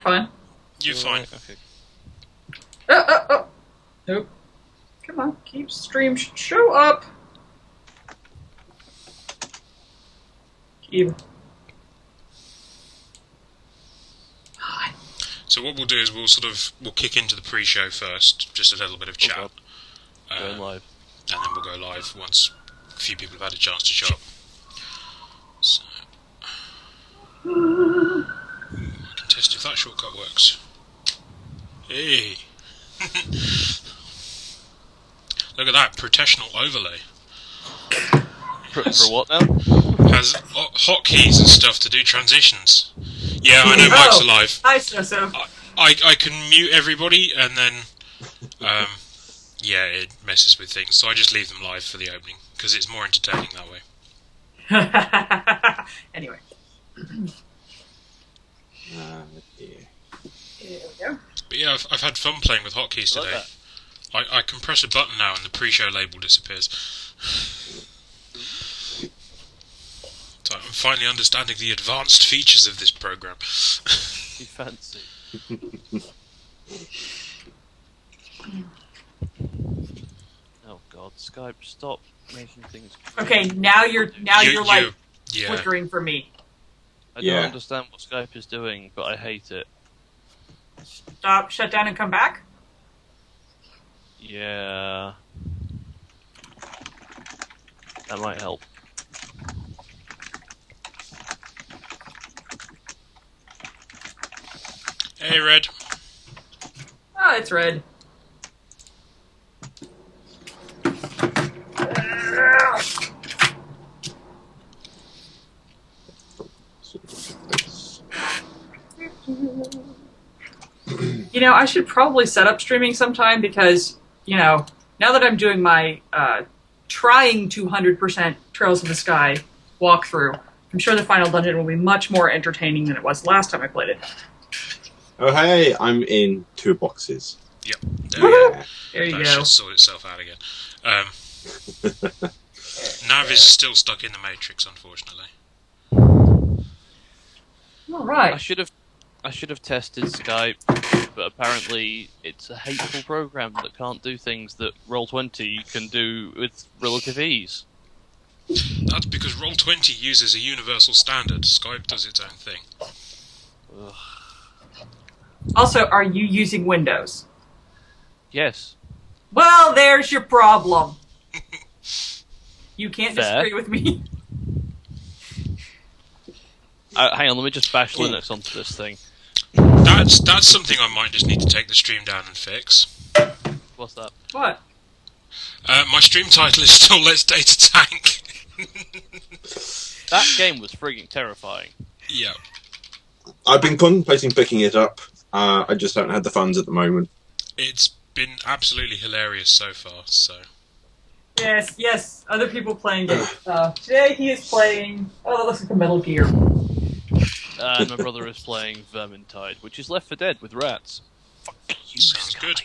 fine. You're fine. Okay. Oh. Nope. Come on, keep stream. Show up. Keab. So what we'll do is we'll kick into the pre-show first, just a little bit of chat. Going live. And then we'll go live once a few people have had a chance to show up. So, I can test if that shortcut works. Hey! Look at that, professional overlay. For what now? Has hotkeys and stuff to do transitions. Yeah, I know Mike's alive. I so. I can mute everybody and then, yeah, it messes with things. So I just leave them live for the opening because it's more entertaining that way. Anyway. Dear. Here we go. But yeah, I've had fun playing with hotkeys today. I can press a button now and the pre-show label disappears. So I'm finally understanding the advanced features of this program. You fancy? Oh God, Skype, stop making things. Okay, now you're like flickering for me. I don't understand what Skype is doing, but I hate it. Stop, shut down, and come back. Yeah, that might help. Hey, Red. Oh, it's red. You know, I should probably set up streaming sometime because, you know, now that I'm doing my trying 200% Trails of the Sky walkthrough, I'm sure the final dungeon will be much more entertaining than it was last time I played it. Oh, hey, I'm in 2 boxes. Yep, there you go. There you That go. should sort itself out again. Nav is still stuck in the Matrix, unfortunately. All right. I should have tested Skype, but apparently it's a hateful program that can't do things that Roll20 can do with relative ease. That's because Roll20 uses a universal standard. Skype does its own thing. Ugh. Also, are you using Windows? Yes. Well, there's your problem. You can't Fair. disagree with me. Hang on, let me just bash Linux onto this thing. That's something I might just need to take the stream down and fix. What's that? What? My stream title is still Let's Data Tank. That game was frigging terrifying. Yeah. I've been contemplating picking it up. I just don't have the funds at the moment. It's been absolutely hilarious so far, so... Yes, other people playing games. Today he is playing... Oh, that looks like a Metal Gear. And my brother is playing Vermintide, which is Left 4 Dead with rats. Fuck you, Sounds Skype. good.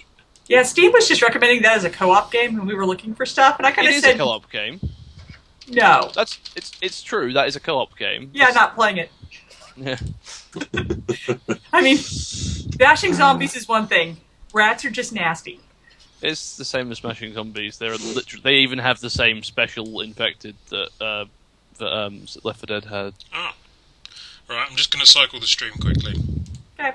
Yeah, Steve was just recommending that as a co-op game when we were looking for stuff, and I kind It of is said... a co-op game. No. It's true, that is a co-op game. Yeah, not playing it. Yeah. I mean, bashing zombies is one thing. Rats are just nasty. It's the same as Smashing Zombies. They even have the same special infected that Left 4 Dead had. Ah. Right, I'm just going to cycle the stream quickly. Okay.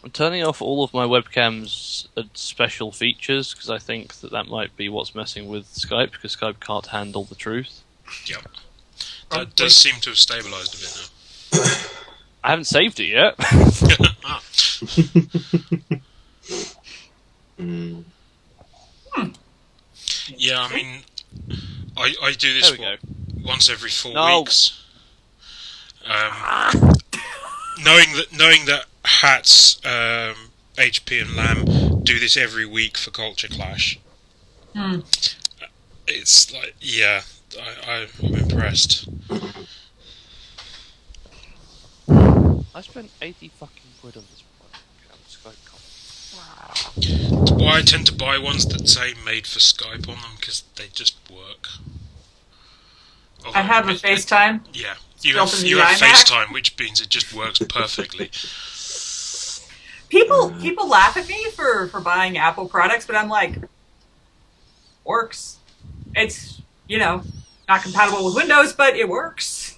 I'm turning off all of my webcam's special features because I think that might be what's messing with Skype, because Skype can't handle the truth. Yep. That does seem to have stabilised a bit now. I haven't saved it yet. Ah. Yeah, I mean, I do this once every 4 weeks. Knowing that Hats, HP and Lamb do this every week for Culture Clash. It's like, yeah, I'm impressed. I spent 80 fucking quid on this Skype copy. That's why I tend to buy ones that say made for Skype on them, because they just work. I have a FaceTime. Yeah, You have built into the iMac, iMac. FaceTime, which means it just works perfectly. People laugh at me for buying Apple products, but I'm like, works. It's, not compatible with Windows, but it works.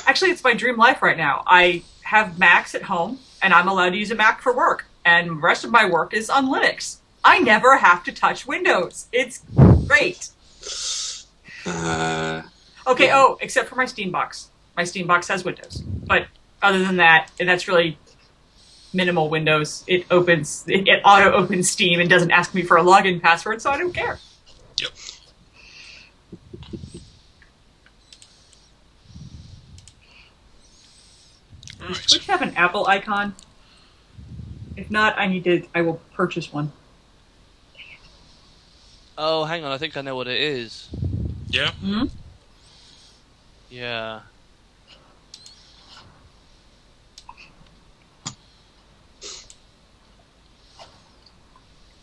Actually, it's my dream life right now. I have Macs at home, and I'm allowed to use a Mac for work, and the rest of my work is on Linux. I never have to touch Windows. It's great. Okay, except for my Steam box. My Steam box has Windows. But other than that, that's really minimal Windows. It auto-opens Steam and doesn't ask me for a login password, so I don't care. Yep. Does Right. Twitch have an Apple icon? If not, I will purchase one. Oh, hang on, I think I know what it is. Yeah? Hmm? Yeah.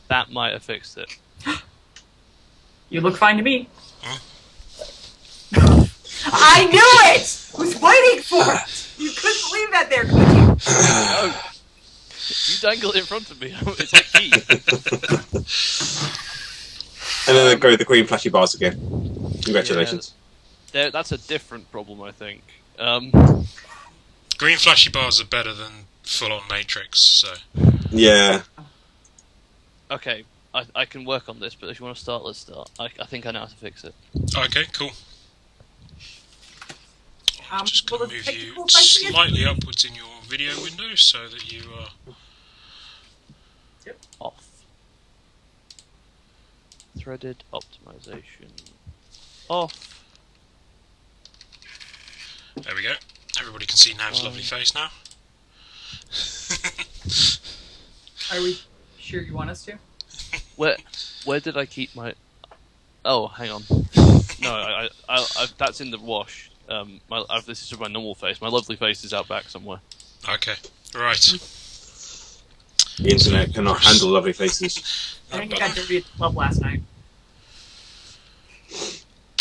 That might have fixed it. You look fine to me. Huh? I knew it! I was waiting for it! You couldn't leave that there, could you? No! You dangle it in front of me. It's like Keab. And then go the green flashy bars again. Congratulations. That's a different problem, I think. Green flashy bars are better than full-on Matrix, so... Yeah. Okay, I can work on this, but if you want to start, let's start. I think I know how to fix it. Okay, cool. I'm just going well, to the move technical you question is- slightly upwards in your video window so that you are... Off. Threaded optimization. Off. There we go. Everybody can see Nav's lovely face now. Are we sure you want us to? Where did I keep my... Oh, hang on. No, I that's in the wash. This is my normal face. My lovely face is out back somewhere. Okay, right. The internet cannot handle lovely faces. I think I got dirty at the club last night.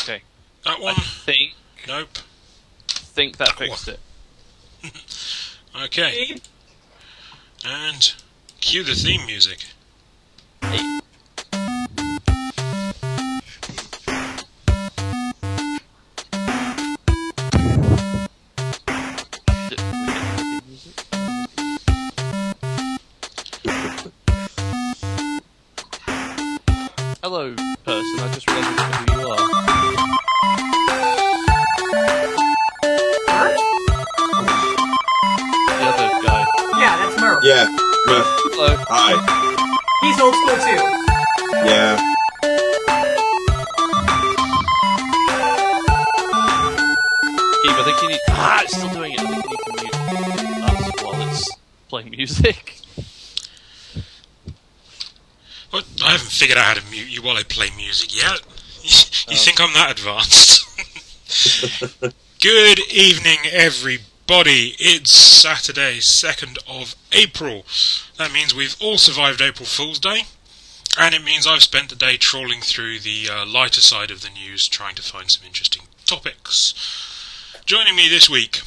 Okay. That one? I Nope. think that fixed it. Okay. Keab? And cue the theme music. Hey. Hello, person. I just realised I don't know who you are. The other guy. Yeah, that's Myrph. Yeah. Myrph. Hello. Hi. He's old school too. Yeah. Keab, I think you need. Ah, it's still doing it. I think you need to mute us while it's playing music. What? I haven't figured out how to mute you while I play music yet. You think I'm that advanced? Good evening, everybody. It's Saturday, 2nd of April. That means we've all survived April Fool's Day. And it means I've spent the day trawling through the lighter side of the news, trying to find some interesting topics. Joining me this week,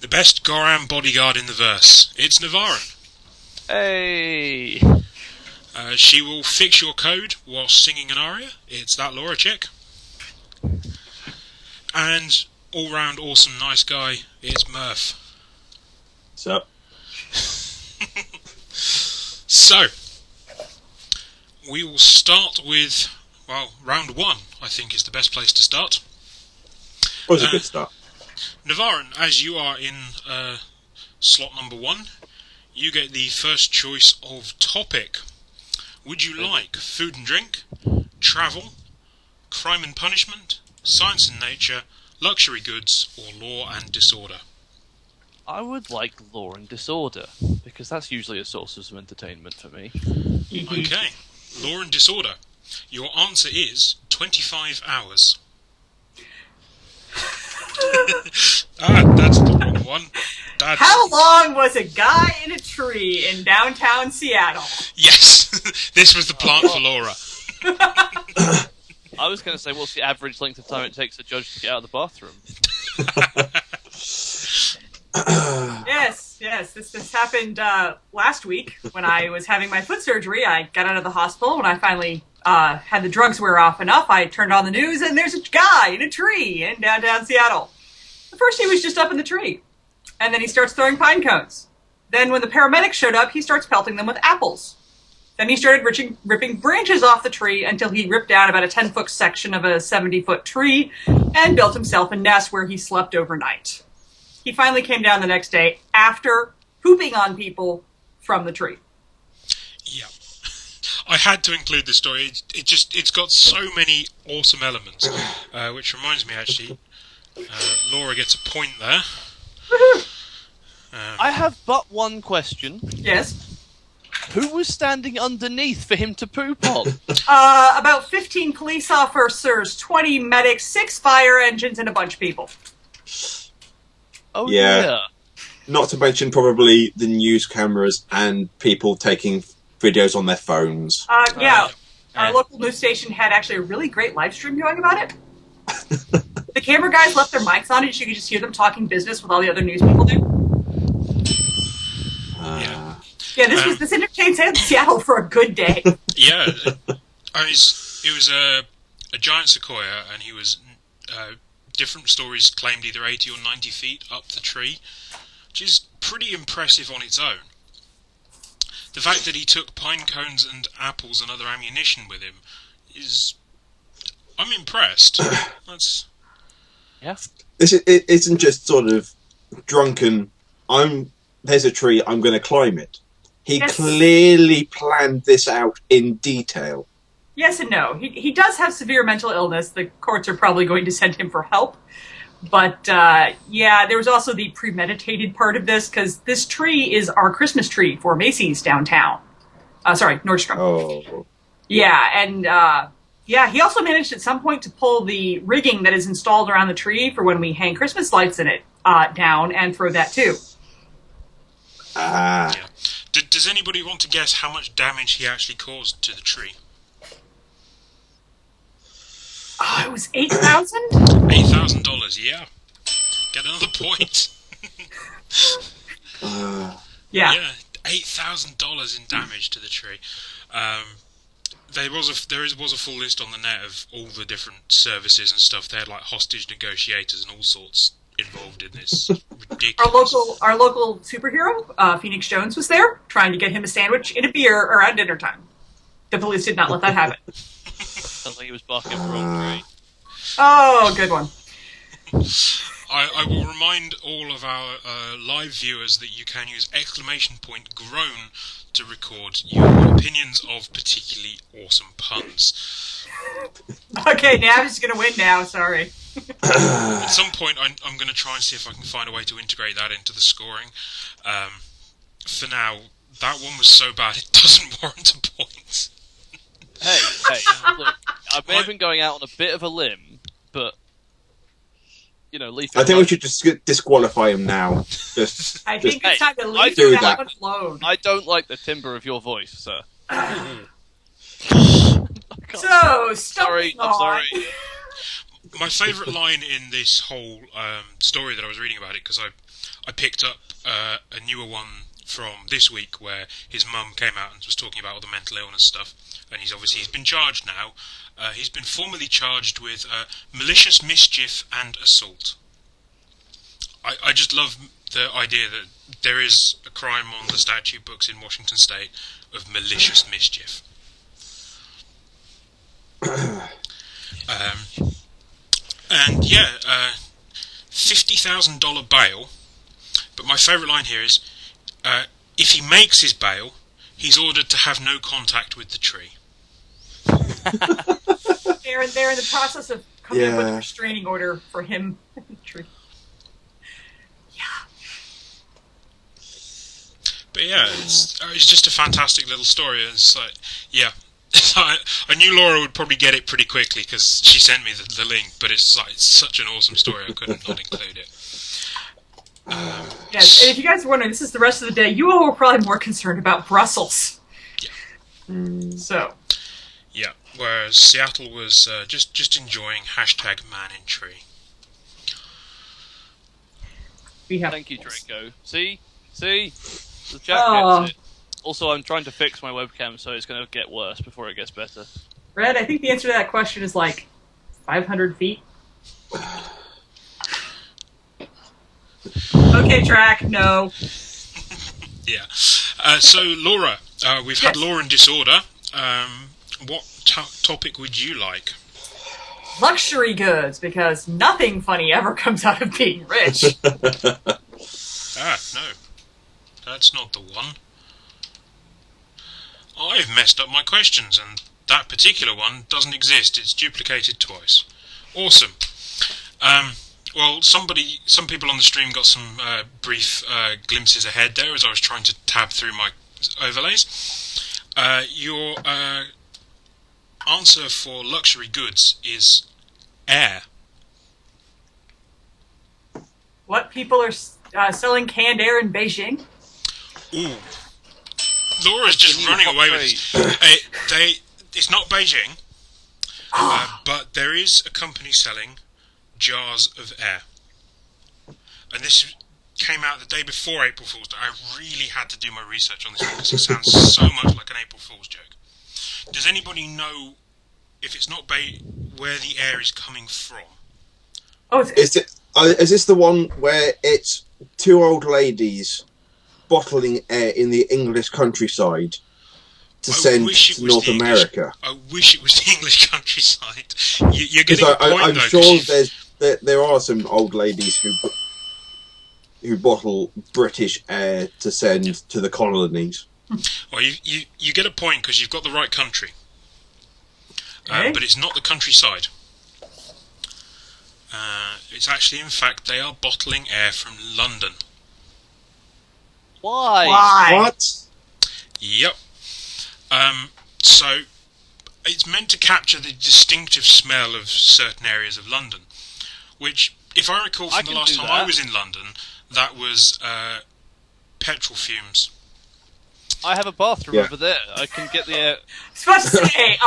the best Goran bodyguard in the verse. It's Navarran. Hey. She will fix your code while singing an aria. It's ThatLauraChick. And all-round awesome nice guy, it's Myrph. What's up? So, we will start with, well, round one, I think is the best place to start. Was a good start. Navarran, as you are in slot number 1, you get the first choice of topic. Would you like food and drink, travel, crime and punishment, science and nature, luxury goods, or law and disorder? I would like law and disorder, because that's usually a source of some entertainment for me. Okay, law and disorder. Your answer is 25 hours. That's the wrong one. How long was a guy in a tree in downtown Seattle? Yes, this was the plant for Laura. I was going to say, what's the average length of time it takes a judge to get out of the bathroom? Yes. This happened last week when I was having my foot surgery. I got out of the hospital. When I finally had the drugs wear off enough, I turned on the news, and there's a guy in a tree in downtown Seattle. At first, he was just up in the tree, and then he starts throwing pine cones. Then when the paramedics showed up, he starts pelting them with apples. Then he started ripping branches off the tree until he ripped down about a 10-foot section of a 70-foot tree and built himself a nest where he slept overnight. He finally came down the next day after pooping on people from the tree. Yeah. I had to include this story. It's got so many awesome elements, which reminds me, actually, Laura gets a point there. I have but one question. Yes. Who was standing underneath for him to poop on? About 15 police officers, 20 medics, 6 fire engines, and a bunch of people. Oh, Yeah. Not to mention probably the news cameras and people taking videos on their phones. Our local news station had actually a really great live stream going about it. The camera guys left their mics on, and you could just hear them talking business with all the other news people do. Yeah, this entertained Seattle for a good day. Yeah, it was a giant sequoia, and he was different stories claimed either 80 or 90 feet up the tree, which is pretty impressive on its own. The fact that he took pine cones and apples and other ammunition with him I'm impressed. That's... Yeah. It isn't just sort of drunken, there's a tree, I'm going to climb it. He clearly planned this out in detail. Yes and no. He does have severe mental illness. The courts are probably going to send him for help. But, there was also the premeditated part of this, because this tree is our Christmas tree for Macy's downtown. Nordstrom. Oh. Yeah, and, he also managed at some point to pull the rigging that is installed around the tree for when we hang Christmas lights in it down and throw that too. Yeah. Does anybody want to guess how much damage he actually caused to the tree? It was $8,000? $8,000, yeah. Get another point. Yeah, $8,000 in damage to the tree. There was a full list on the net of all the different services and stuff. They had like hostage negotiators and all sorts involved in this. Ridiculous. Our local superhero, Phoenix Jones, was there trying to get him a sandwich and a beer around dinner time. The police did not let that happen. Sounds like he was barking up the wrong tree. Oh, good one. I will remind all of our live viewers that you can use ! groan to record your opinions of particularly awesome puns. Okay, Nav's going to win now, sorry. At some point, I'm going to try and see if I can find a way to integrate that into the scoring. For now, that one was so bad it doesn't warrant a point. Hey, look, I may have been going out on a bit of a limb, but, leave it I think we should just disqualify him now. I think it's time to leave that one alone. I don't like the timbre of your voice, sir. So, sorry. My favourite line in this whole story that I was reading about it, because I picked up a newer one from this week where his mum came out and was talking about all the mental illness stuff, and he's been charged now. He's been formally charged with malicious mischief and assault. I just love the idea that there is a crime on the statute books in Washington State of malicious mischief. $50,000 bail. But my favourite line here is, if he makes his bail, he's ordered to have no contact with the tree. They're in the process of coming up with a restraining order for him in the tree. But yeah, it's just a fantastic little story. It's like, I knew Laura would probably get it pretty quickly because she sent me the link. But it's such an awesome story, I couldn't not include it. Yes, and if you guys are wondering, this is the rest of the day. You all were probably more concerned about Brussels. Yeah. So. Yeah. whereas Seattle was just enjoying #man in tree. We have Thank you, Draco. See? The Jack Oh. gets it. Also, I'm trying to fix my webcam, so it's going to get worse before it gets better. Red, I think the answer to that question is like 500 feet. Okay, Track, no. Yeah. So, Laura, we've had Yes. Law and Disorder. What topic would you like? Luxury goods, because nothing funny ever comes out of being rich. No. That's not the one. I've messed up my questions, and that particular one doesn't exist. It's duplicated twice. Awesome. Well, some people on the stream got some brief glimpses ahead there as I was trying to tab through my overlays. Your answer for luxury goods is air. What people are selling canned air in Beijing? Ooh. Laura's just running away with this. It's not Beijing, but there is a company selling jars of air. And this came out the day before April Fool's Day. I really had to do my research on this one because it sounds so much like an April Fool's joke. Does anybody know, if it's not where the air is coming from? Oh, Is this the one where it's two old ladies bottling air in the English countryside to send to North America? I wish it was the English countryside. You're getting Because a point, I'm though, sure there are some old ladies who bottle British air to send to the colonies. Well, you get a point because you've got the right country. Okay. But it's not the countryside. It's actually, in fact, they are bottling air from London. Why? What? Yep. So, it's meant to capture the distinctive smell of certain areas of London, which, if I recall from the last time I was in London, that was petrol fumes. I have a bathroom over there. I can get the air. I was supposed to say,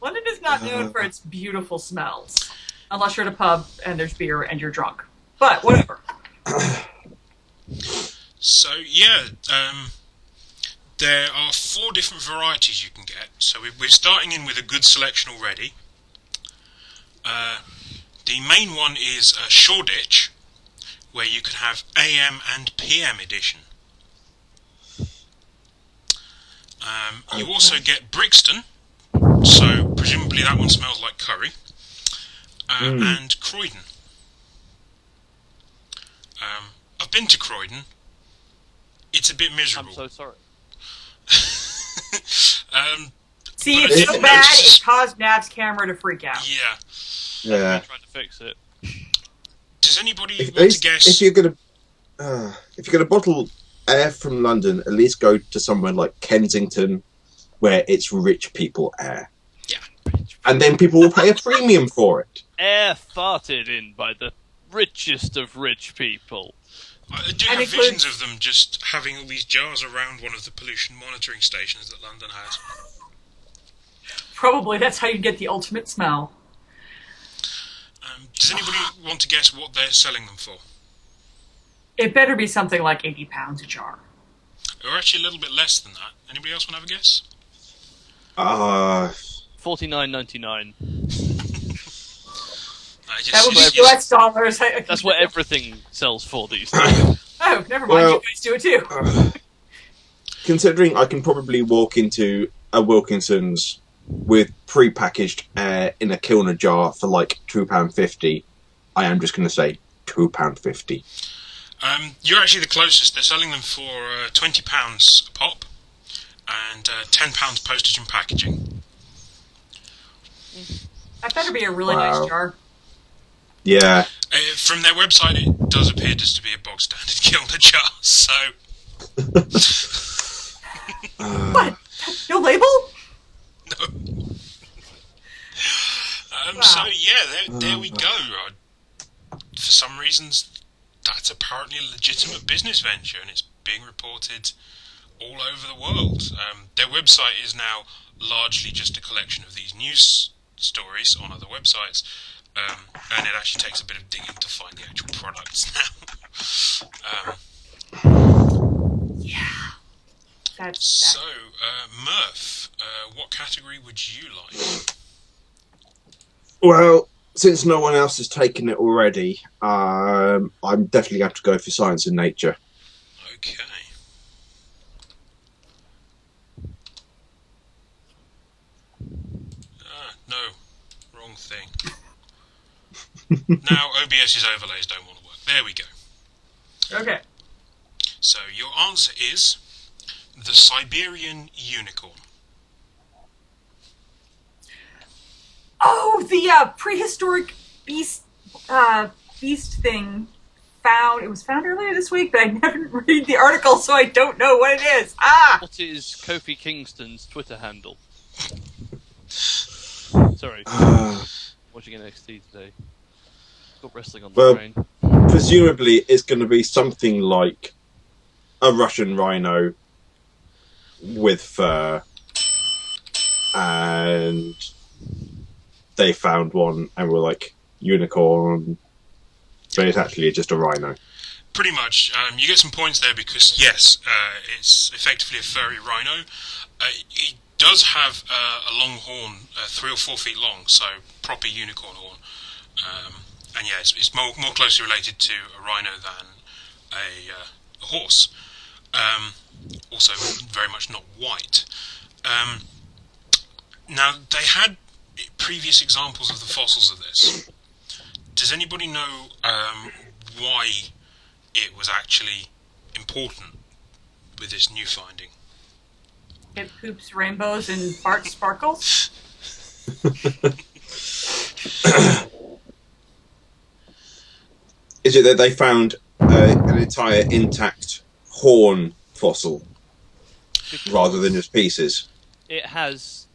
London is not known for its beautiful smells. Unless you're at a pub and there's beer and you're drunk. But, whatever. So, yeah, there are 4 different varieties you can get. So we're starting in with a good selection already. The main one is Shoreditch, where you can have AM and PM edition. You also get Brixton, so presumably that one smells like curry, and Croydon. I've been to Croydon. It's a bit miserable. I'm so sorry. See, it's so bad it caused Nav's camera to freak out. Yeah. Yeah. I'm trying to fix it. Does anybody want to guess? If you're gonna bottle air from London, at least go to somewhere like Kensington, where it's rich people air. Yeah. And then people will pay a premium for it. Air farted in by the richest of rich people. I do have visions of them just having all these jars around one of the pollution monitoring stations that London has. Probably that's how you get the ultimate smell. Does anybody want to guess what they're selling them for? It better be something like 80 pounds a jar. Or actually a little bit less than that. Anybody else want to have a guess? $49.99. That would be US dollars. That's what everything sells for these days. Oh, never mind. You guys do it too. Considering I can probably walk into a Wilkinson's with pre-packaged air in a Kilner jar for like £2.50, I am just going to say £2.50. You're actually the closest. They're selling them for £20 a pop and £10 postage and packaging. That better be a really nice jar. Yeah. From their website, it does appear just to be a bog standard Kilner jar. So. What? No label? No. So yeah, there we go. For some reasons, that's apparently a legitimate business venture, and it's being reported all over the world. Their website is now largely just a collection of these news stories on other websites, and it actually takes a bit of digging to find the actual products now. That's So, Myrph, what category would you like? Well, since no one else has taken it already, I'm definitely going to have to go for science and nature. Okay. No, wrong thing. Now OBS's overlays don't want to work. There we go. okay. So your answer is the Siberian unicorn. Oh, the prehistoric beast thing found. It was found earlier this week, but I never read the article, so I don't know what it is. What is Kofi Kingston's Twitter handle? Sorry, watching NXT today. Got wrestling on the brain. Presumably, it's going to be something like a Russian rhino with fur, and they found one and were like, unicorn, but it's actually just a rhino. Pretty much. You get some points there because, yes, it's effectively a furry rhino. It does have a long horn, 3 or 4 feet long, so proper unicorn horn. And yeah, it's more closely related to a rhino than a horse. Also very much not white. Now, they had previous examples of the fossils of this. Does anybody know why it was actually important with this new finding? It poops rainbows and farts sparkles. Is it that they found an entire intact horn fossil rather than just pieces? It has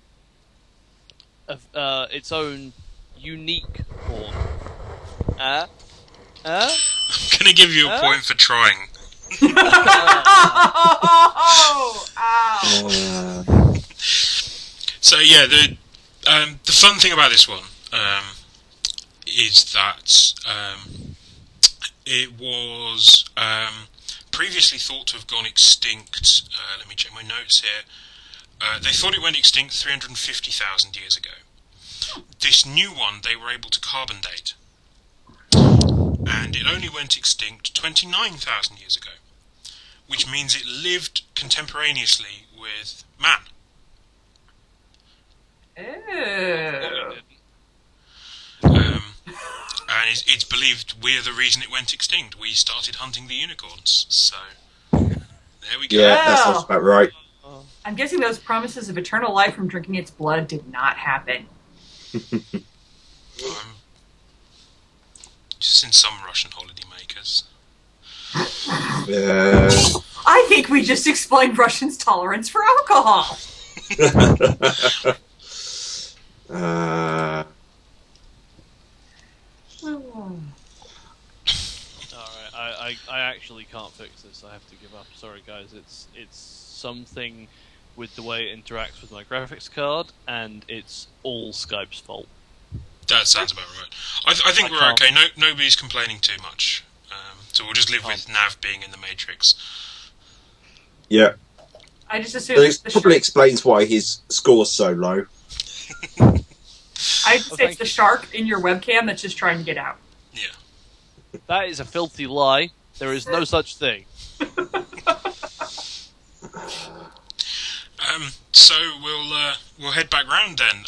its own unique horn. I'm gonna give you a point for trying. Oh, ow. So yeah, the fun thing about this one is that it was previously thought to have gone extinct. Let me check my notes here. They thought it went extinct 350,000 years ago. This new one they were able to carbon date, and it only went extinct 29,000 years ago, which means it lived contemporaneously with man. Ew. And it's believed we're the reason it went extinct. We started hunting the unicorns, so there we go. Yeah, that sounds about right. I'm guessing those promises of eternal life from drinking its blood did not happen. Just in some Russian holiday makers. Yeah. I think we just explained Russians' tolerance for alcohol. Alright, I actually can't fix this. I have to give up. Sorry, guys. It's something with the way it interacts with my graphics card, and it's all Skype's fault. That sounds about right. I think we're okay. Nobody's complaining too much. So we'll just live with Nav being in the Matrix. Yeah. I just assume It probably explains why his score's so low. I'd say it's the shark in your webcam that's just trying to get out. Yeah. That is a filthy lie. There is no such thing. So we'll head back round then.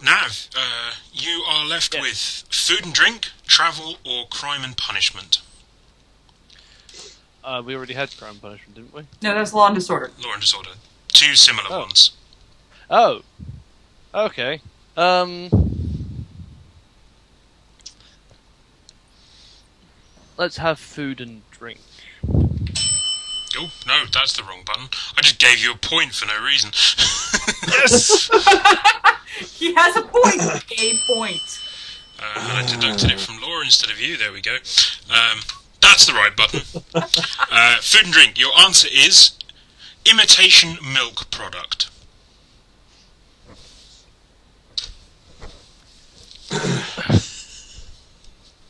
Nav, you are left with food and drink, travel, or crime and punishment. We already had crime and punishment, didn't we? No, that's law and disorder. Law and disorder. Two similar ones. Oh. Okay. Let's have food and drink. Oh, no, that's the wrong button. I just gave you a point for no reason. Yes! He has a point. A point. And I deducted it from Laura instead of you. There we go. That's That's the right button. Food and drink. Your answer is imitation milk product.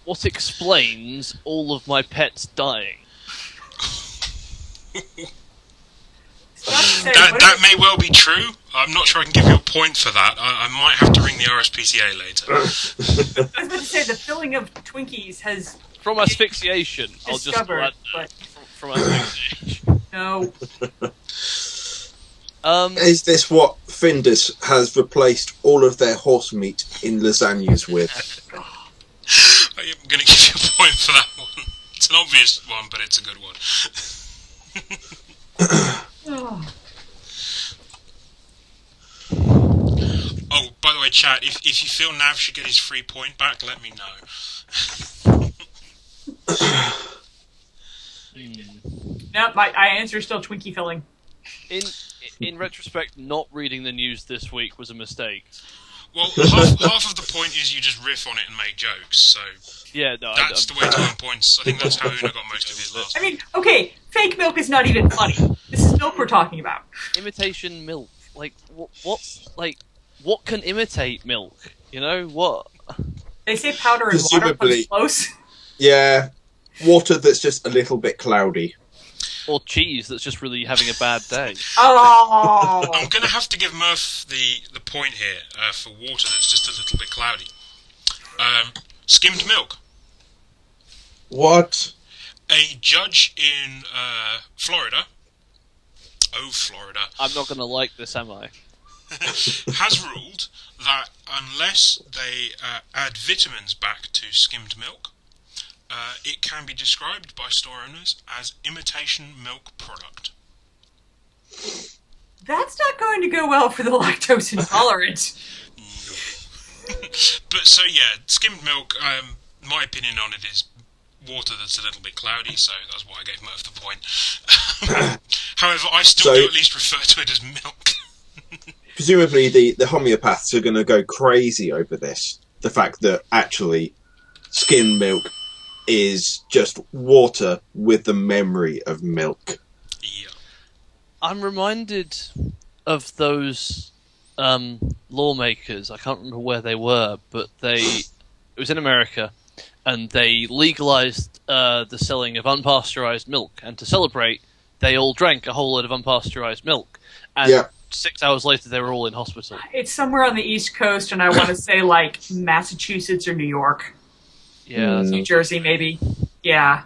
What explains all of my pets dying? That may well be true. I'm not sure I can give you a point for that. I might have to ring the RSPCA later. I was about to say the filling of Twinkies has From asphyxiation. I'll just discovered, add but from asphyxiation. no. Is this what Findus has replaced all of their horse meat in lasagnas with? I'm going to give you a point for that one. It's an obvious one, but it's a good one. Oh, by the way, chat, if you feel Nav should get his free point back, let me know. No, my answer is still Twinkie filling. In retrospect, not reading the news this week was a mistake. Well, half of the point is you just riff on it and make jokes, so Yeah, no, that's the way to earn points. I think that's how Una got most of his last. I mean, okay, fake milk is not even funny. This is milk we're talking about. imitation milk. Like what can imitate milk? You know what? They say powder and water Presumably. comes close. Yeah, water that's just a little bit cloudy. Or cheese that's just really having a bad day. Oh, I'm going to have to give Myrph the point here for water that's just a little bit cloudy. Skimmed milk. What? A judge in Florida, I'm not gonna like this, am I? has ruled that unless they add vitamins back to skimmed milk, it can be described by store owners as imitation milk product. that's not going to go well for the lactose intolerant. But so yeah, skimmed milk. My opinion on it is water that's a little bit cloudy, so that's why I gave Murph the point. However, I still do at least refer to it as milk. Presumably, the homeopaths are going to go crazy over this. The fact that actually skim milk is just water with the memory of milk. Yeah. I'm reminded of those lawmakers. I can't remember where they were, but it was in America, and they legalized the selling of unpasteurized milk. And to celebrate, they all drank a whole load of unpasteurized milk. And Yeah. 6 hours later, they were all in hospital. It's somewhere on the East Coast, and I want to say like Massachusetts or New York, Yeah, that New sounds- Jersey, maybe. Yeah.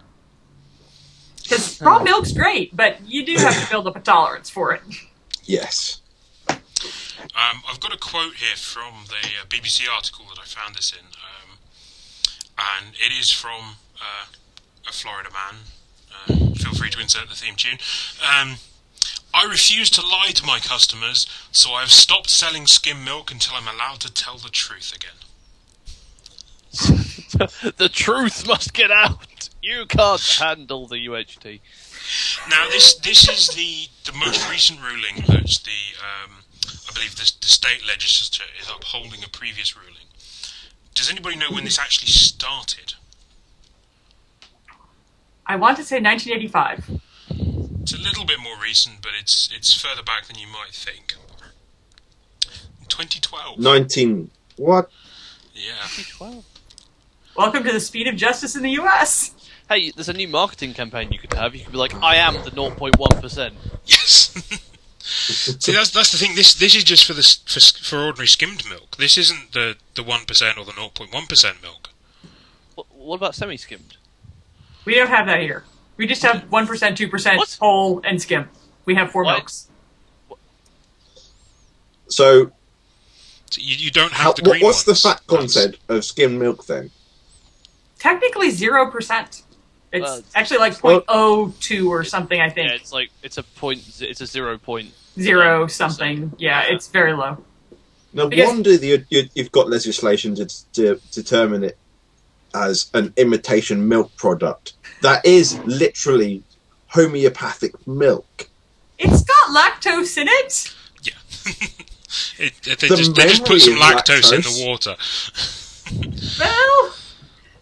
Because raw milk's great, but you do have to build up a tolerance for it. Yes. I've got a quote here from the BBC article that I found this in, and it is from a Florida man. Feel free to insert the theme tune. I refuse to lie to my customers, so I have stopped selling skim milk until I'm allowed to tell the truth again. The truth must get out. You can't handle the UHT. Now, this is the most recent ruling that I believe the state legislature is upholding a previous ruling. Does anybody know when this actually started? I want to say 1985. It's a little bit more recent, but it's further back than you might think. 2012. 19... What? Yeah. 2012. Welcome to the speed of justice in the U.S. Hey, there's a new marketing campaign you could have. You could be like, I am the 0.1%. Yes. See, that's the thing. This is just for ordinary skimmed milk. This isn't the 1% or the 0.1% milk. What about semi-skimmed? We don't have that here. We just have 1%, 2%, What? whole, and skim. We have 4 What? milks. So, So you don't have the green what's the ones. fat content of skim milk then? Technically 0%. It's Well, actually like well- 0.02 or something, I think. Yeah, it's a 0 point. Zero something. Yeah, it's very low. No Because- wonder you've got legislation to determine it as an imitation milk product. That is literally homeopathic milk. It's got lactose in it. Yeah. They The just put some memory of lactose in lactose. the water. Well,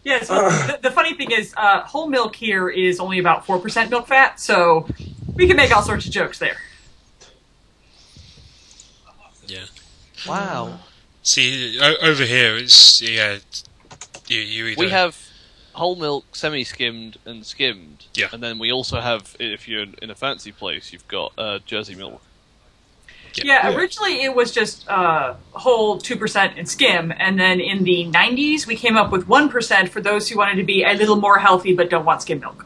Yeah, so the funny thing is, whole milk here is only about 4% milk fat, so we can make all sorts of jokes there. Yeah. Wow. See, over here, it's you either We have whole milk, semi-skimmed, and skimmed. Yeah. And then we also have, if you're in a fancy place, you've got Jersey milk. Yeah, originally it was just whole 2% and skim, and then in the 90s we came up with 1% for those who wanted to be a little more healthy but don't want skim milk.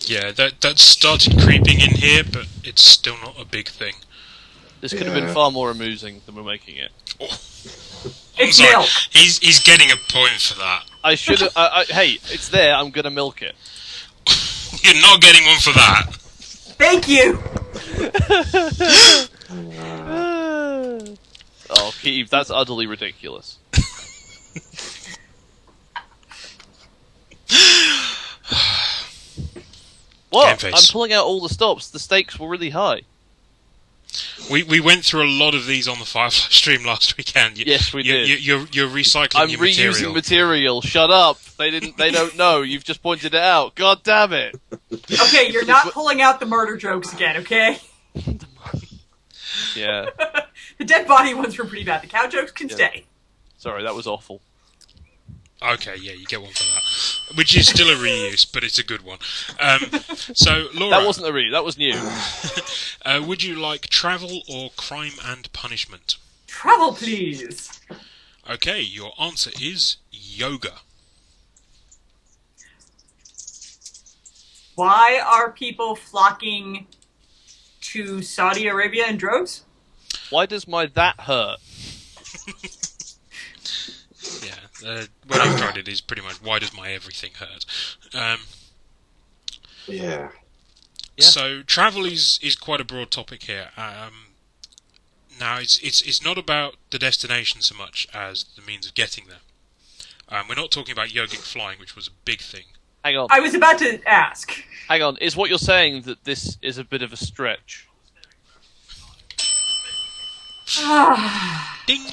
Yeah, that started creeping in here, but it's still not a big thing. This could have been far more amusing than we're making it. Oh. It's sorry. milk. He's getting a point for that. I should have. Hey, it's there. I'm gonna milk it. You're not getting one for that. Thank you. Oh, Keab, that's utterly ridiculous. What? Game I'm face. pulling out all the stops. The stakes were really high. We went through a lot of these on the Firefly stream last weekend. Yes, we did. You're recycling I'm your reusing material. material. Shut up. They don't know. You've just pointed it out. God damn it. Okay, you're not pulling out the murder jokes again, okay? Yeah. The dead body ones were pretty bad. The cow jokes can stay. Sorry, that was awful. Okay, yeah, you get one for that. Which is still a reuse, but it's a good one. So, Laura, That wasn't a read. That was new. would you like travel or crime and punishment? Travel, please. Okay, your answer is yoga. Why are people flocking to Saudi Arabia in droves? Why does my that hurt? Yeah, what I've tried it is pretty much, why does my everything hurt? Yeah. So travel is quite a broad topic here. Now it's not about the destination so much as the means of getting there. We're not talking about yogic flying, which was a big thing. Hang on. I was about to ask. Hang on. Is what you're saying that this is a bit of a stretch? Ding.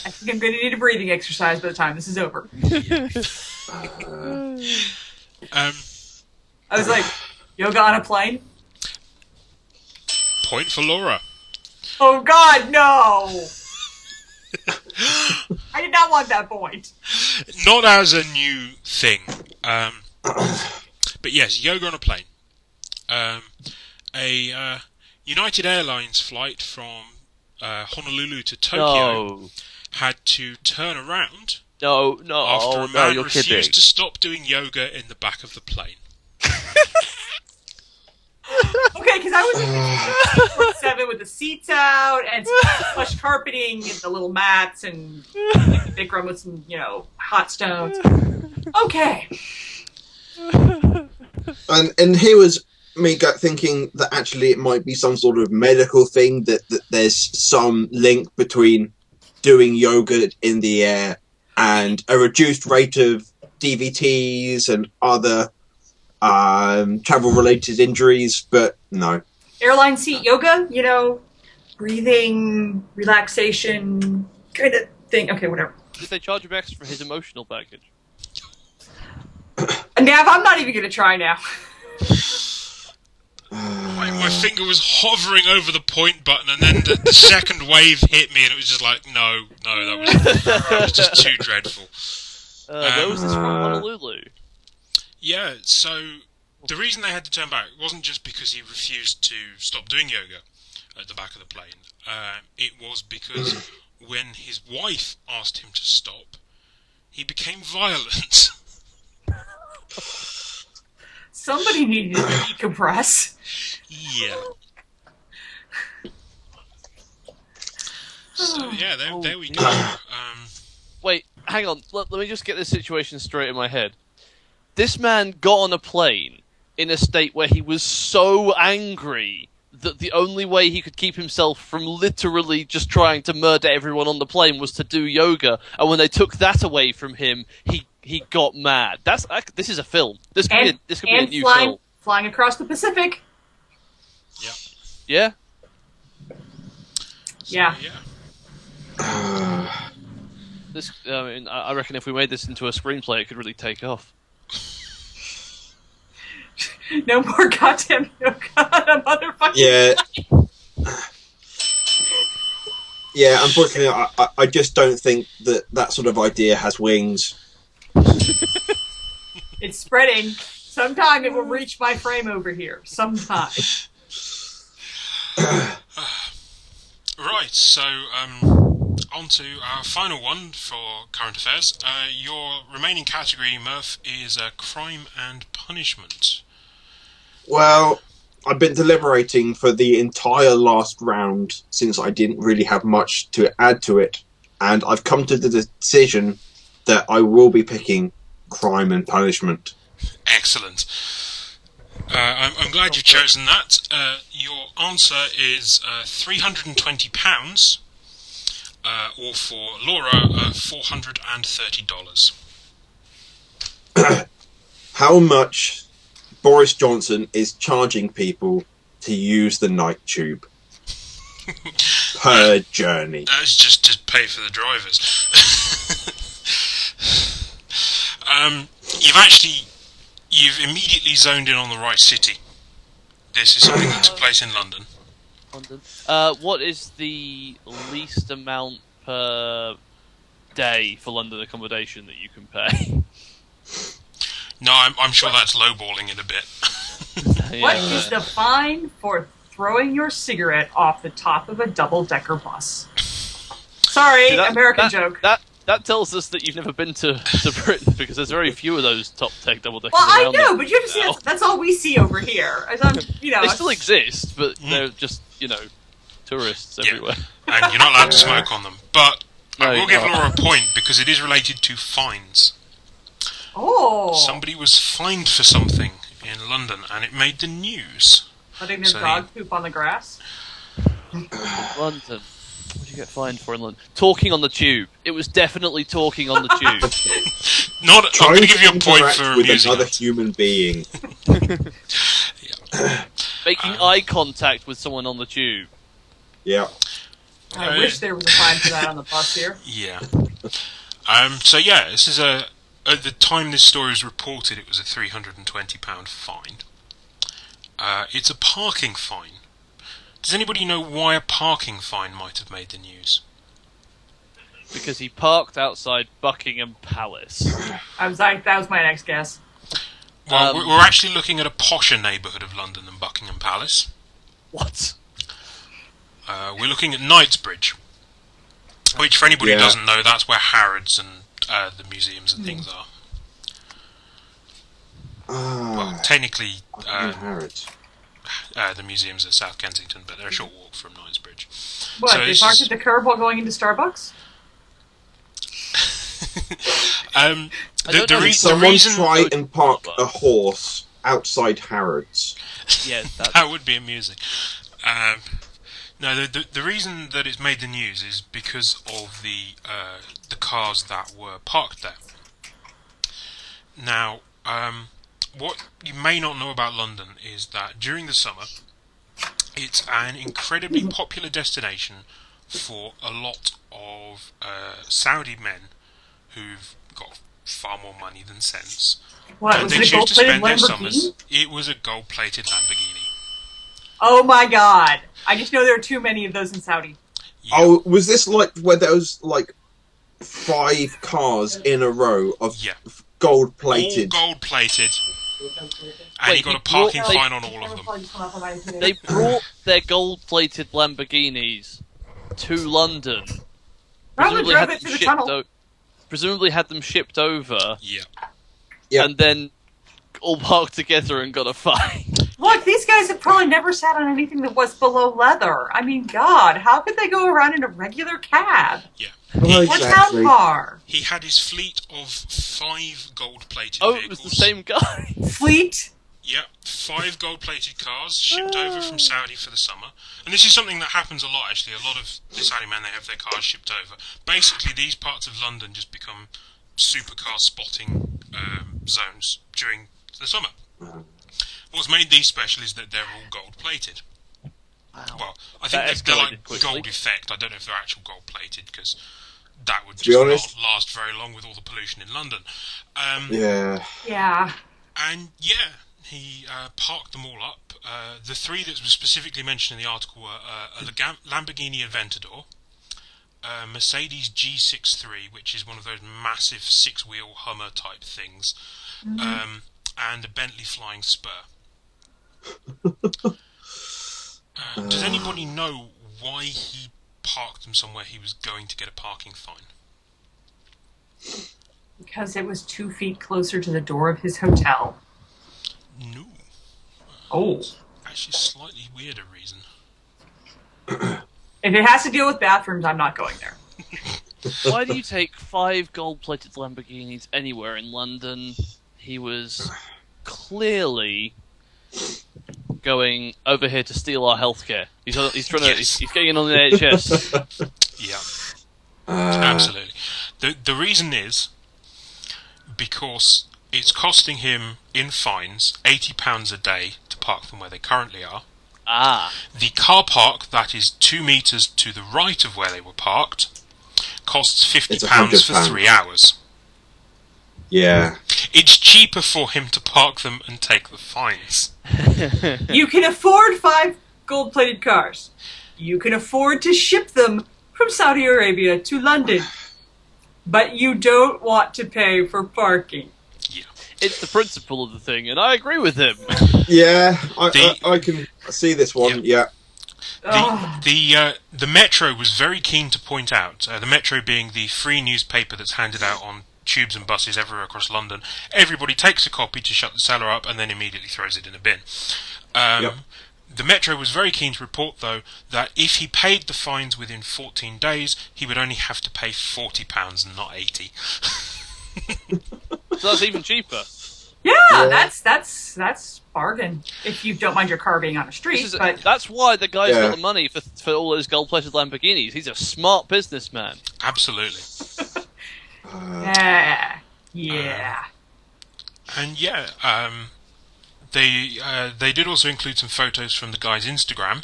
I think I'm going to need a breathing exercise by the time this is over. I was like, yoga on a plane? Point for Laura. Oh God, no! I did not want that point. Not as a new thing, but yes, yoga on a plane. A United Airlines flight from Honolulu to Tokyo had to turn around No, after a man you're refused kidding. to stop doing yoga in the back of the plane. Okay, because I was in 7 with the seats out and some plush carpeting and the little mats and the big room with some, hot stones. Okay. And here was me thinking that actually it might be some sort of medical thing, that there's some link between doing yoga in the air and a reduced rate of DVTs and other travel-related injuries, but no. Airline seat yoga, breathing, relaxation, kind of thing. Okay, whatever. Did they charge him extra for his emotional baggage? Nav, I'm not even going to try now. My finger was hovering over the point button, and then the second wave hit me, and it was just like, no, that was just too dreadful. Where was this from? Honolulu? Yeah, so the reason they had to turn back wasn't just because he refused to stop doing yoga at the back of the plane. It was because when his wife asked him to stop, he became violent. Somebody needed to decompress. Yeah. So yeah, there we go. Wait, hang on. Let me just get this situation straight in my head. This man got on a plane in a state where he was so angry that the only way he could keep himself from literally just trying to murder everyone on the plane was to do yoga. And when they took that away from him, he got mad. This is a film. This could be a new film. Flying across the Pacific. Yeah. Yeah. Yeah. Yeah. This, I reckon if we made this into a screenplay, it could really take off. No more goddamn motherfucker. Yeah. Yeah, unfortunately, I just don't think that sort of idea has wings. It's spreading. Sometime it will reach my frame over here. Sometime. Right, so on to our final one for current affairs. Your remaining category, Murph, is crime and punishment. Well, I've been deliberating for the entire last round since I didn't really have much to add to it, and I've come to the decision that I will be picking crime and punishment. Excellent. I'm glad you've chosen that. Your answer is £320, or for Laura, $430. How much Boris Johnson is charging people to use the night tube per journey? That's just to pay for the drivers. You've immediately zoned in on the right city. This is something that took place in London. London. What is the least amount per day for London accommodation that you can pay? No, I'm sure that's lowballing it a bit. What is the fine for throwing your cigarette off the top of a double-decker bus? Sorry, See, American joke. That tells us that you've never been to Britain, because there's very few of those top tech double-deckers Well, I around know, but you have to see that's all we see over here. As I'm, They still exist, but they're just, tourists everywhere. And you're not allowed to smoke on them. But No, I will you're give not. Laura a point, because it is related to fines. Oh, Somebody was fined for something in London, and it made the news. letting their dog poop on the grass. London. What did you get fined for in London? Talking on the tube. It was definitely talking on the tube. I'm going to give you a point Interact for with amusing another us. human being. Making eye contact with someone on the tube. Yeah. I wish there was a fine for that on the bus here. Yeah. So yeah, this is at the time this story was reported, it was a £320 fine. It's a parking fine. Does anybody know why a parking fine might have made the news? Because he parked outside Buckingham Palace. That was my next guess. Well, we're actually looking at a posher neighbourhood of London than Buckingham Palace. What? We're looking at Knightsbridge, which, for anybody who doesn't know, that's where Harrods and the museums and things are. Well, technically, Harrods. the museums at South Kensington, but they're a short walk from Knightsbridge. What, So they this parked is- at the curb while going into Starbucks? The Someone reason try and park a horse outside Harrods. Yeah, that would be amusing. No, the reason that it's made the news is because of the cars that were parked there. Now, what you may not know about London is that during the summer, it's an incredibly popular destination for a lot of Saudi men who've got far more money than sense. What, And was they it a choose to gold-plated spend their summers. Lamborghini? It was a gold-plated Lamborghini. Oh my god. I just know there are too many of those in Saudi. Yeah. Oh, was this like where there was like 5 cars in a row of Yeah. gold-plated? All gold-plated. And Wait, you got he a parking brought- fine on all of them. They brought their gold-plated Lamborghinis to London. Probably Presumably drove had it them to the tunnel. presumably had them shipped over, Yeah. Yeah. and then all parked together and got a fine. Look, these guys have probably never sat on anything that was below leather. I mean, God, how could they go around in a regular cab? Yeah. Well, Or town car? He had his fleet of 5 gold-plated Oh, it vehicles. was the same guy. Fleet? Yep, 5 gold-plated cars shipped over from Saudi for the summer. And this is something that happens a lot, actually. A lot of the Saudi men, they have their cars shipped over. Basically, these parts of London just become supercar spotting zones during the summer. What's made these special is that they're all gold-plated. Wow. Well, I That think they're escalated like quickly. gold effect. I don't know if they're actual gold-plated, because that would To be just honest- not last very long with all the pollution in London. Yeah. Yeah. And yeah, he parked them all up. The three that were specifically mentioned in the article were a Lamborghini Aventador, a Mercedes G63, which is one of those massive six-wheel Hummer type things, and a Bentley Flying Spur. Does anybody know why he parked them somewhere he was going to get a parking fine? Because it was 2 feet closer to the door of his hotel. No. Oh. Actually, slightly weirder reason. If it has to deal with bathrooms, I'm not going there. Why do you take 5 gold-plated Lamborghinis anywhere in London? He was clearly going over here to steal our healthcare. He's trying to. Yes. He's getting in on the NHS. Yeah. Absolutely. The reason is because it's costing him in fines £80 a day to park them where they currently are. Ah. The car park that is 2 metres to the right of where they were parked costs It's £50 for £100. 3 hours. Yeah. It's cheaper for him to park them and take the fines. You can afford 5 gold-plated cars. You can afford to ship them from Saudi Arabia to London. But you don't want to pay for parking. Yeah. It's the principle of the thing, and I agree with him. Yeah, I can see this one. Yeah. The Metro was very keen to point out, the Metro being the free newspaper that's handed out on tubes and buses everywhere across London. Everybody takes a copy to shut the seller up and then immediately throws it in a bin. The Metro was very keen to report, though, that if he paid the fines within 14 days, he would only have to pay £40 and not 80. So that's even cheaper. Yeah, that's bargain. If you don't mind your car being on a street, but That's why the guy's Yeah. got the money for all those gold-plated Lamborghinis. He's a smart businessman. Absolutely. yeah. And yeah, they did also include some photos from the guy's Instagram,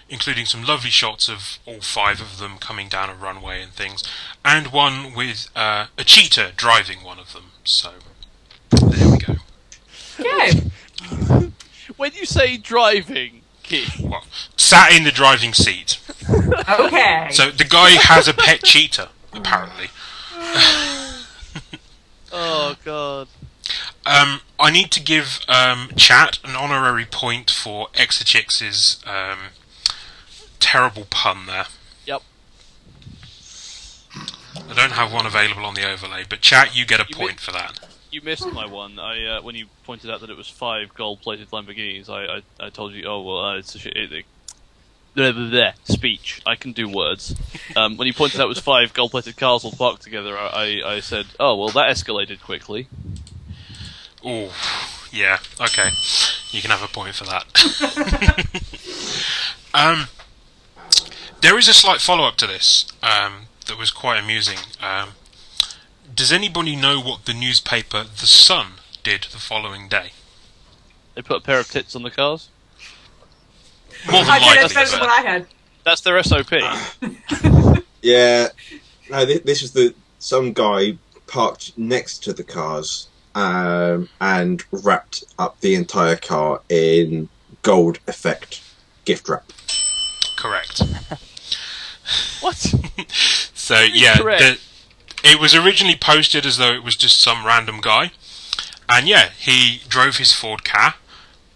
including some lovely shots of all 5 of them coming down a runway and things, and one with a cheetah driving one of them. So there we go. Okay. When you say driving, Keith, Well, sat in the driving seat. Okay. So the guy has a pet cheetah, apparently. oh god. I need to give chat an honorary point for Exachix's terrible pun there. Yep. I don't have one available on the overlay, but chat, you get a point for that. You missed my one. I when you pointed out that it was 5 gold-plated Lamborghinis, I told you, oh well, it's a shit. Blah, blah, blah, speech. I can do words. When you pointed out it was 5 gold-plated cars all parked together, I said, oh well, that escalated quickly. Oh, yeah, okay. You can have a point for that. There is a slight follow-up to this that was quite amusing. Does anybody know what the newspaper The Sun did the following day? They put a pair of tits on the cars. More than I did likely. as better than what I had. That's their SOP. Yeah. No, this was some guy parked next to the cars and wrapped up the entire car in gold effect gift wrap. Correct. What? So, yeah, Correct. it was originally posted as though it was just some random guy. And yeah, he drove his Ford car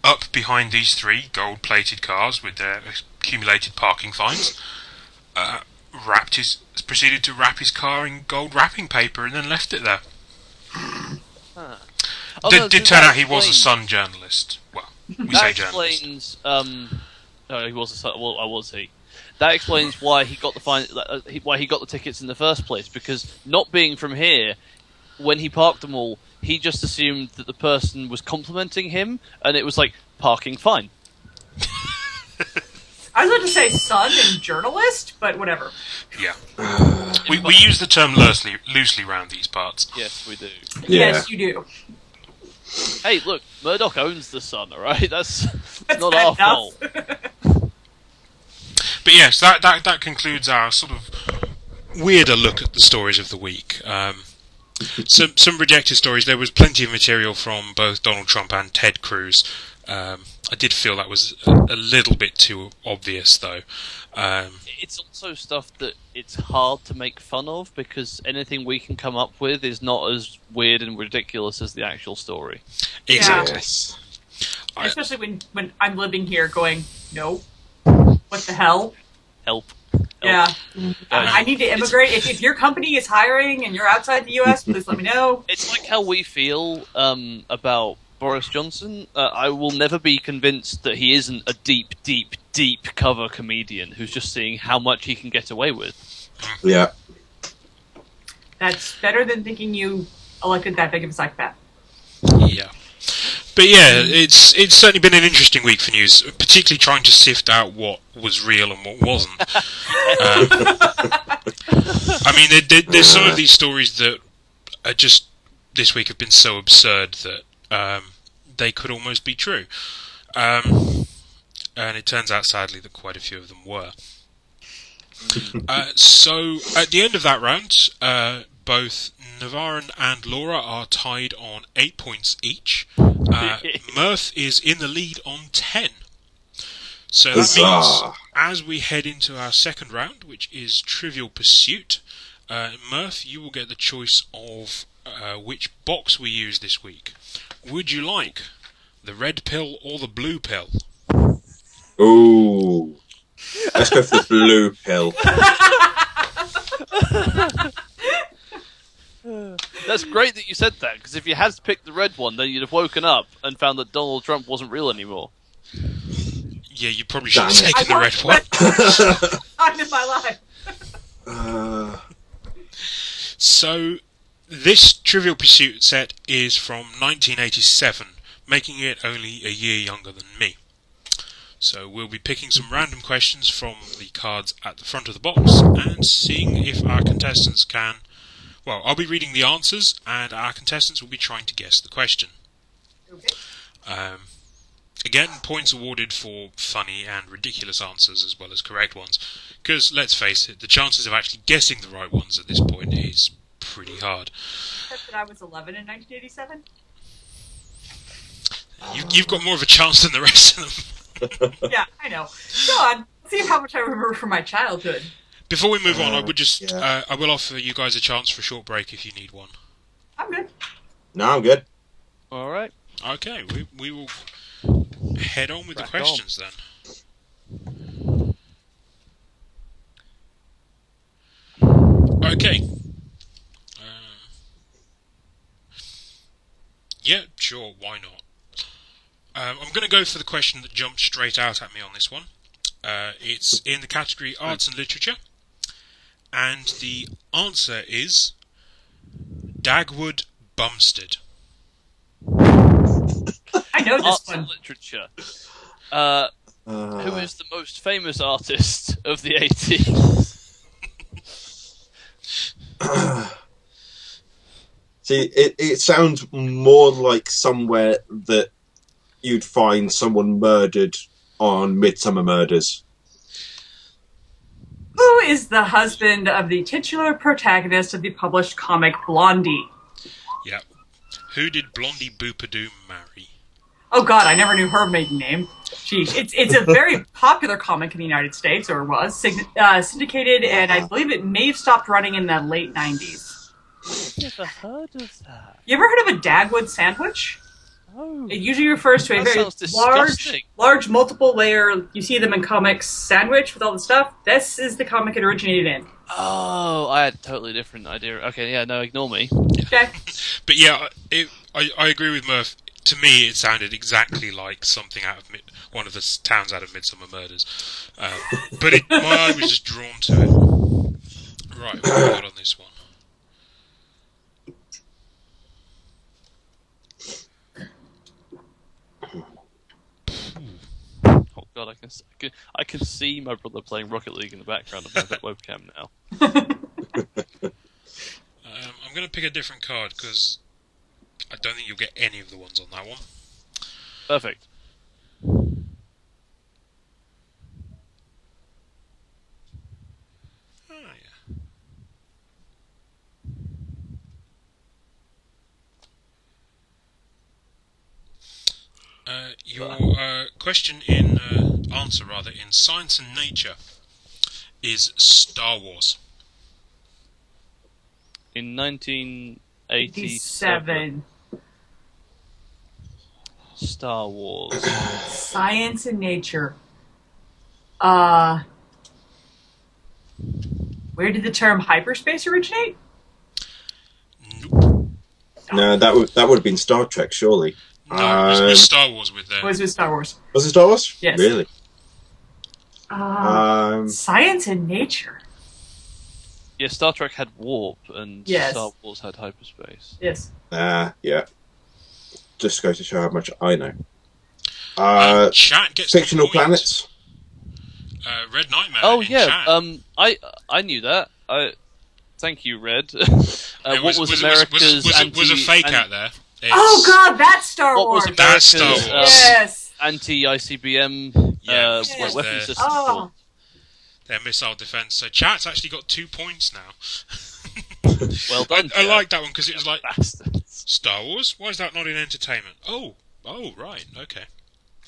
up behind these 3 gold-plated cars with their accumulated parking fines, proceeded to wrap his car in gold wrapping paper and then left it there. Did turn out he was a Sun journalist. Well, we say That journalist. explains. No, he was a Sun. Well, I was he. That explains why he got the fine. Why he got the tickets in the first place. Because not being from here, when he parked them all, he just assumed that the person was complimenting him, and it was like parking fine. I was about to say son and journalist, but whatever. Yeah. We use the term loosely round these parts. Yes, we do. Yeah. Yes, you do. Hey, look, Murdoch owns the Sun. All right, that's That's not bad our enough. fault. But yes, that concludes our sort of weirder look at the stories of the week. Some rejected stories. There was plenty of material from both Donald Trump and Ted Cruz. I did feel that was a little bit too obvious, though. It's also stuff that it's hard to make fun of because anything we can come up with is not as weird and ridiculous as the actual story. Exactly. Yes. Especially when I'm living here going, no, what the hell? Help. Yeah. I need to immigrate. If your company is hiring and you're outside the U.S., please let me know. It's like how we feel about Boris Johnson. I will never be convinced that he isn't a deep, deep, deep cover comedian who's just seeing how much he can get away with. Yeah. That's better than thinking you elected that big of a psychopath. Yeah. But yeah, it's certainly been an interesting week for news, particularly trying to sift out what was real and what wasn't. I mean, there's some of these stories that are just this week have been so absurd that they could almost be true, and it turns out sadly that quite a few of them were. So at the end of that round, both Navarran and Laura are tied on 8 points each. Myrph is in the lead on 10. So that means, as we head into our second round, which is Trivial Pursuit, Myrph, you will get the choice of which box we use this week. Would you like the red pill or the blue pill? Ooh. Let's go for the blue pill. That's great that you said that, because if you had picked the red one, then you'd have woken up and found that Donald Trump wasn't real anymore. Yeah, you probably should have taken the red one. Time in my life. So, this Trivial Pursuit set is from 1987, making it only a year younger than me. So we'll be picking some random questions from the cards at the front of the box and seeing if our contestants can... Well, I'll be reading the answers and our contestants will be trying to guess the question. Okay. Again, points awarded for funny and ridiculous answers as well as correct ones. Because, let's face it, the chances of actually guessing the right ones at this point is pretty hard. Except that I was 11 in 1987. You've got more of a chance than the rest of them. Yeah, I know. Go on. See how much I remember from my childhood. Before we move on, I would just yeah. I will offer you guys a chance for a short break if you need one. I'm good. No, I'm good. All right. Okay, we will head on with the questions then. Okay. Yeah, sure, why not? I'm going to go for the question that jumped straight out at me on this one. It's in the category Arts and Literature. And the answer is Dagwood Bumstead. I know this Arts one. and literature. Who is the most famous artist of the 80s? See, it sounds more like somewhere that you'd find someone murdered on Midsummer Murders. Who is the husband of the titular protagonist of the published comic Blondie? Yeah. Who did Blondie Boopadoo marry? Oh god, I never knew her maiden name. Sheesh. It's a very popular comic in the United States, or was, syndicated, and I believe it may have stopped running in the late 90s. Never heard of that. You ever heard of a Dagwood sandwich? Oh. It usually refers to a That very sounds disgusting. large multiple layer, you see them in comics, sandwich with all the stuff. This is the comic it originated in. Oh, I had a totally different idea. Okay, yeah, no, ignore me. Okay. But yeah, I agree with Murph. To me, it sounded exactly like something out of one of the towns out of Midsummer Murders. But my eye was just drawn to it. Right, what have we got on this one? Oh god, I can see my brother playing Rocket League in the background of my webcam now. I'm going to pick a different card because I don't think you'll get any of the ones on that one. Perfect. Ah, yeah. Your question in answer rather in Science and Nature is Star Wars. In 1987, 87. Star Wars. Science and Nature. Where did the term hyperspace originate? Nope. No, that would have been Star Trek, surely. No, it was Star Wars with It was with Star Wars. Was it Star Wars? Yes. Really? Science and Nature. Yeah, Star Trek had warp, and Yes. Star Wars had hyperspace. Yes. Yeah. Just goes to show how much I know. Chat gets Fictional the point. planets. Red Nightmare. Oh in yeah, chat. I knew that. Thank you, Red. It what was was America's a fake anti- out there. Oh God, that's Star What Wars. was That's America's Star Wars. Yes. anti-ICBM Yeah, weapon their- system? Oh. Their missile defense. So chat's actually got 2 points now. Well done. I like that one because it was like Bastards. Star Wars. Why is that not in entertainment? Oh, right, okay.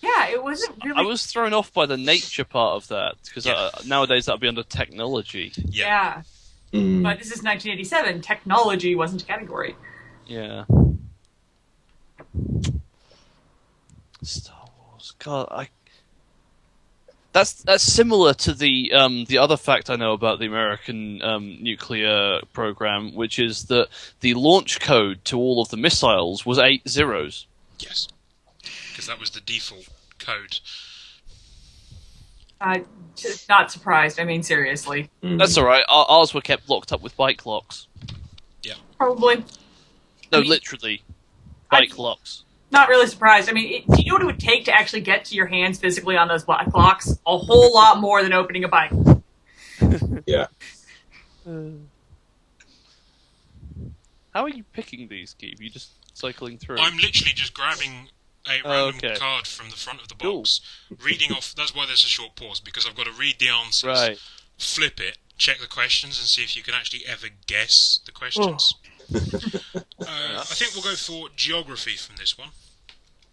Yeah, it wasn't really. I was thrown off by the nature part of that because Yeah. nowadays that'd be under technology. Yeah. Mm. But this is 1987. Technology wasn't a category. Yeah. Star Wars. God, That's similar to the other fact I know about the American nuclear program, which is that the launch code to all of the missiles was 8 zeros. Yes, because that was the default code. Just not surprised. I mean, seriously. That's all right. Ours were kept locked up with bike locks. Probably. No, I mean, literally, bike locks. Not really surprised. I mean, do you know what it would take to actually get to your hands physically on those black clocks? A whole lot more than opening a bike. Yeah. How are you picking these, Keab? You just cycling through? I'm literally just grabbing a random okay. card from the front of the Cool. box, reading off. That's why there's a short pause, because I've got to read the answers, Right. flip it, check the questions, and see if you can actually ever guess the questions. I think we'll go for geography from this one.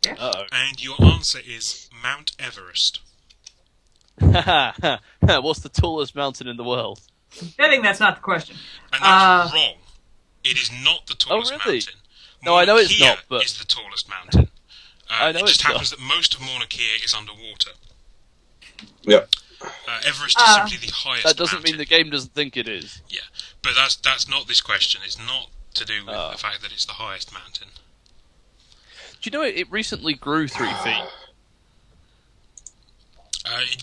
Uh-oh. And your answer is Mount Everest. What's the tallest mountain in the world? I think that's not the question. And that's wrong. It is not the tallest really? mountain. No, I know it's Mauna Kea not, but- is the tallest mountain. I know it just it's not. happens that most of Mauna Kea is underwater. Yep. Everest is simply the highest That doesn't mountain. mean the game doesn't think it is. Yeah, but that's not this question. It's not to do with the fact that it's the highest mountain. Do you know it recently grew 3 feet?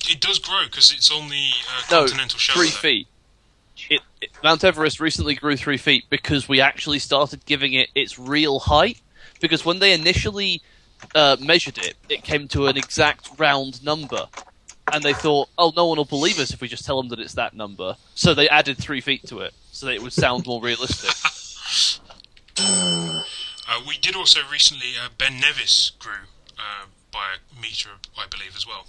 It does grow because it's on the No, continental shelf. 3 there. feet. Mount Everest recently grew 3 feet because we actually started giving it its real height. Because when they initially measured it, it came to an exact round number. And they thought, oh, no one will believe us if we just tell them that it's that number. So they added 3 feet to it, so that it would sound more realistic. We did also recently, Ben Nevis grew by a metre, I believe, as well.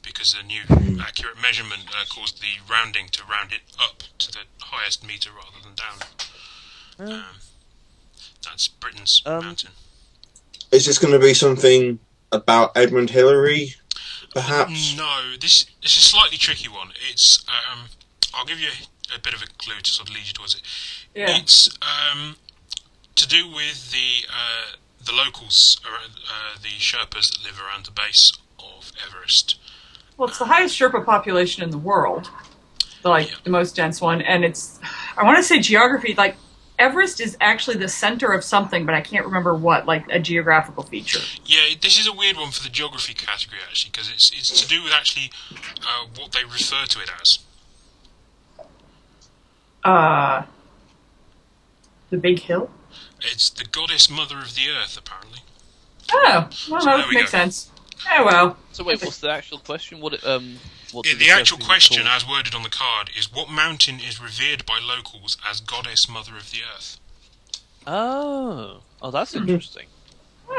Because a new accurate measurement caused the rounding to round it up to the highest metre rather than down. That's Britain's mountain. Is this going to be something about Edmund Hillary, perhaps? No, this is a slightly tricky one. It's I'll give you a bit of a clue to sort of lead you towards it. Yeah. It's to do with the locals, the Sherpas that live around the base of Everest. Well, it's the highest Sherpa population in the world. The most dense one. And it's, I want to say geography, like, Everest is actually the center of something, but I can't remember what, like a geographical feature. Yeah, this is a weird one for the geography category, actually, because it's to do with actually what they refer to it as. The Big Hill? It's the goddess mother of the earth, apparently. Oh, well, So that there we makes go. sense. Oh, well. So wait, what's the actual question? What did The actual person question, call? as worded on the card, is what mountain is revered by locals as goddess mother of the earth? Oh, that's interesting.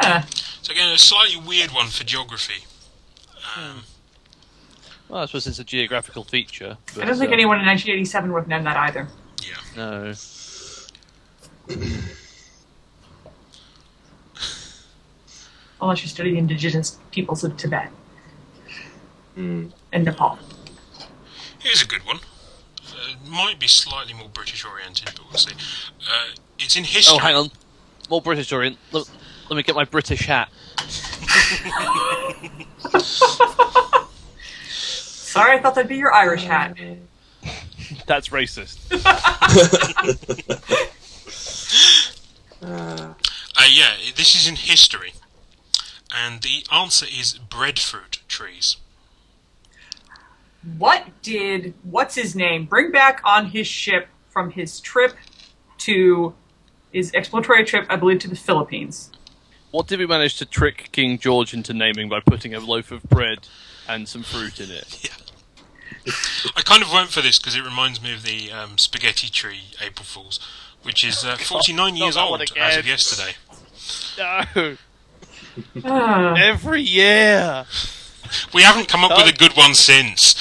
Yeah. So again, a slightly weird one for geography. Well, I suppose it's a geographical feature. But, I don't think anyone in 1987 would have known that either. Yeah. No. unless you study the indigenous peoples of Tibet Mm. and Nepal. Here's a good one. Might be slightly more British oriented, but we'll see. It's in history. Oh, hang on. More British orient. Let me get my British hat. Sorry, I thought that'd be your Irish hat. That's racist. Yeah, this is in history. And the answer is breadfruit trees. What did what's his name bring back on his ship from his trip to his exploratory trip, I believe, to the Philippines? What did we manage to trick King George into naming by putting a loaf of bread and some fruit in it? Yeah. I kind of went for this because it reminds me of the spaghetti tree April Fools, which is 49 years that old one as again. of yesterday. No! Ah. Every year! We haven't come up with a good one since.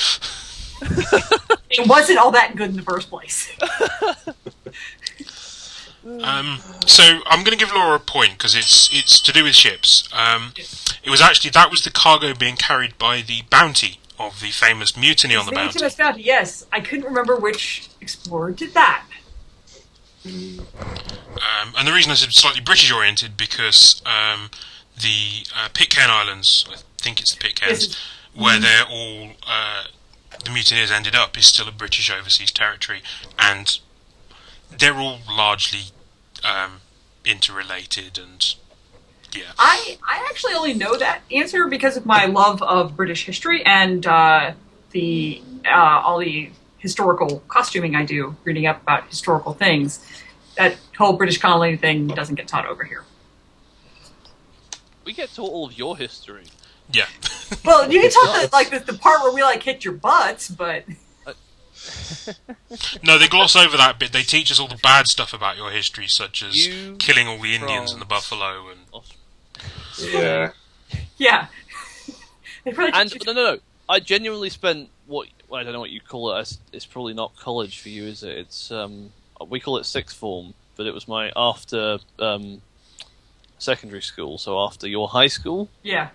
It wasn't all that good in the first place. So I'm going to give Laura a point because it's to do with ships. It was actually that was the cargo being carried by the Bounty of the famous mutiny on the Bounty. Bounty, yes. I couldn't remember which explorer did that. And the reason I said slightly British oriented because the Pitcairn Islands, I think it's the Pitcairns, where they're all the mutineers ended up, is still a British overseas territory, and they're all largely interrelated. And yeah, I actually only know that answer because of my love of British history and all the historical costuming I do, reading up about historical things. That whole British colony thing doesn't get taught over here. We get taught all of your history. yeah. Well, you can talk the part where we kicked your butts, but No, they gloss over that bit. They teach us all the bad stuff about your history, such as You killing all the Indians and the buffalo. And Yeah. yeah. They probably And teach you- no. I genuinely spent I don't know what you call it. It's probably not college for you, is it? It's we call it sixth form, but it was my after secondary school, so after your high school. yeah.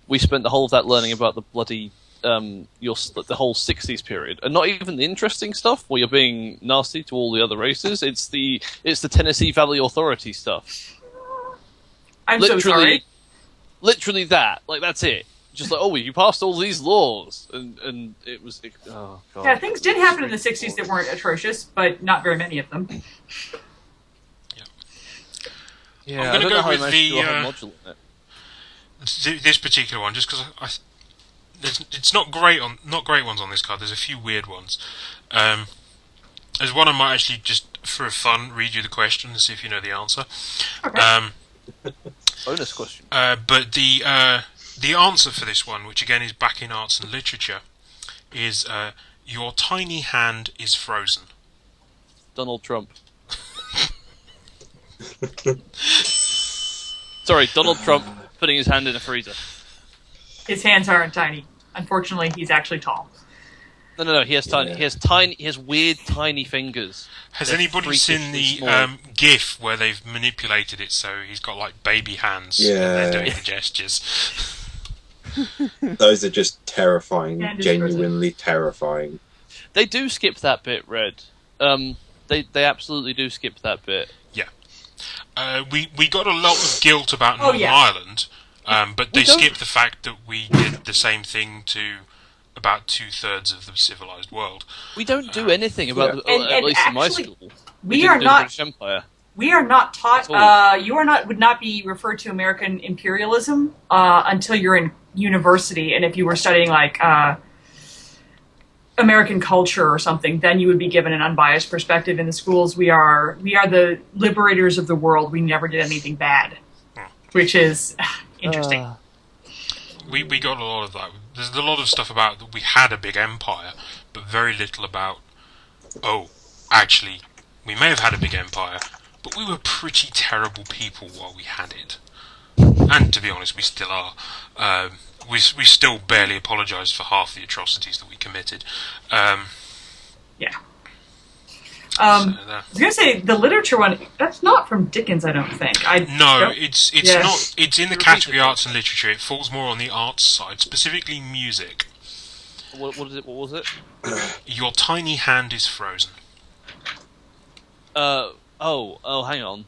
We spent the whole of that learning about the bloody the whole 60s period, and not even the interesting stuff where you're being nasty to all the other races. It's the Tennessee Valley Authority stuff. I'm so sorry. Literally that. Like, that's it. Just like, oh, you passed all these laws, and oh god. Yeah, things did happen in the 60s that weren't atrocious, but not very many of them. Yeah, I'm I gonna don't go know how I with managed to do a the, whole module in it. this particular one, just because it's not great ones on this card. There's a few weird ones. There's one I might actually just for fun read you the question and see if you know the answer. Okay. Bonus question. But the answer for this one, which again is back in arts and literature, is your tiny hand is frozen. Donald Trump. Sorry, Donald Trump putting his hand in a freezer. His hands aren't tiny. Unfortunately, he's actually tall. No. He has tiny. He has weird tiny fingers. Has They're anybody seen the freakishly small. GIF where they've manipulated it so he's got like baby hands Yeah. and they're doing the gestures? Those are just terrifying. And Genuinely terrifying. They do skip that bit, Red. They absolutely do skip that bit. We got a lot of guilt about Oh, Northern yeah. Ireland, but they We don't- skipped the fact that we did the same thing to about 2/3 of the civilized world. We don't do anything about yeah. the, And at least in my actually, school. We didn't are do the not. British Empire. We are not taught. That's all. You would not be referred to American imperialism until you're in university, and if you were studying American culture or something, then you would be given an unbiased perspective in the schools. We are the liberators of the world. We never did anything bad, which is interesting. We got a lot of that. There's a lot of stuff about that we had a big empire, but very little about, actually, we may have had a big empire, but we were pretty terrible people while we had it. And to be honest, we still are. We still barely apologise for half the atrocities that we committed. Yeah. I was going to say, the literature one, that's not from Dickens, I don't think. No, it's Yeah. not. It's in the category arts and literature. It falls more on the arts side, specifically music. What is it? What was it? Your tiny hand is frozen. Hang on.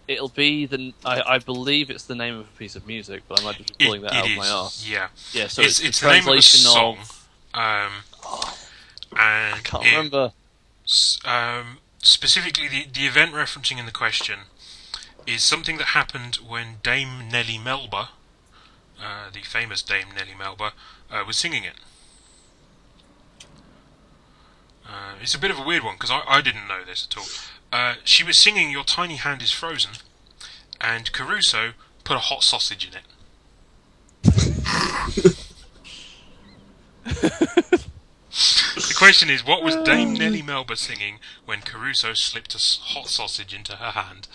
It'll be I believe it's the name of a piece of music, but I might just be pulling that out of my arse. Yeah. Yeah, so It's the the name of a translation song. I And can't remember. Specifically, the event referencing in the question is something that happened when Dame Nellie Melba, the famous Dame Nellie Melba, was singing it. It's a bit of a weird one because I didn't know this at all. She was singing "Your Tiny Hand Is Frozen," and Caruso put a hot sausage in it. The question is, what was Dame Nellie Melba singing when Caruso slipped a hot sausage into her hand?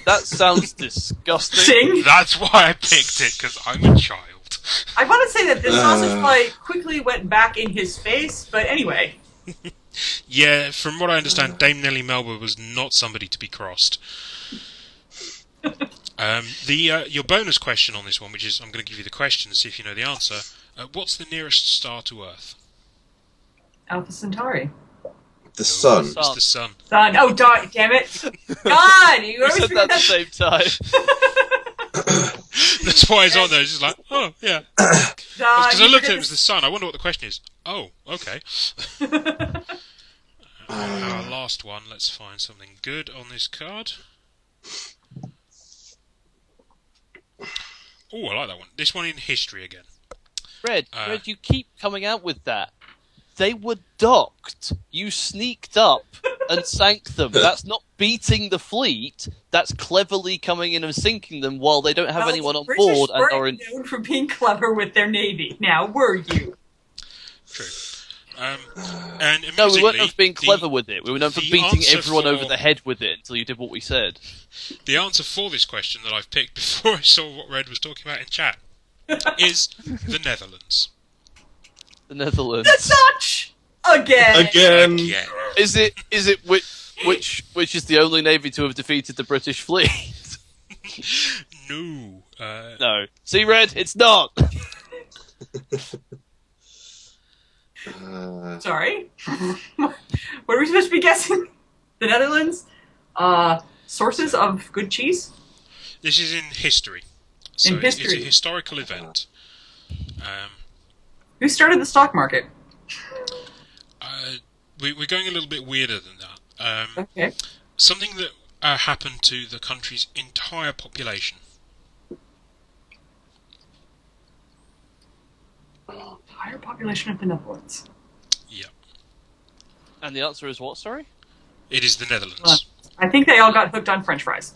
That sounds disgusting. Sing. That's why I picked it, because I'm a child. I want to say that the sausage pie quickly went back in his face, but anyway. Yeah, from what I understand, Dame Nellie Melba was not somebody to be crossed. Your bonus question on this one, which is, I'm going to give you the question and see if you know the answer. What's the nearest star to Earth? Alpha Centauri. The sun. It's the sun. Sun. Oh, damn it. God, you We always said that forget at the same time. That's why it's on there. It's just like, oh, yeah. Because I looked at it, it was the sun. I wonder what the question is. Oh, okay. Our last one. Let's find something good on this card. Oh, I like that one. This one in history again. Red, you keep coming out with that. They were docked. You sneaked up and sank them. That's not beating the fleet. That's cleverly coming in and sinking them while they don't have anyone on board and are in. Known for being clever with their navy. Now, were you? True. And No, we weren't known amusingly, for being clever with it. We were known for the beating answer everyone over for- the head with it until you did what we said. The answer for this question that I've picked before I saw what Red was talking about in chat is the Netherlands. The Netherlands. The Dutch! Again! Again. Is it which is the only navy to have defeated the British fleet? No. No. See, Red, it's not. Sorry? What are we supposed to be guessing? The Netherlands? Sources of good cheese? This is in history. So In It's history. a historical event. Who started the stock market? We're going a little bit weirder than that. Okay. Something that happened to the country's entire population. Entire population of the Netherlands. Yeah. And the answer is what, sorry? It is the Netherlands. I think they all got hooked on French fries.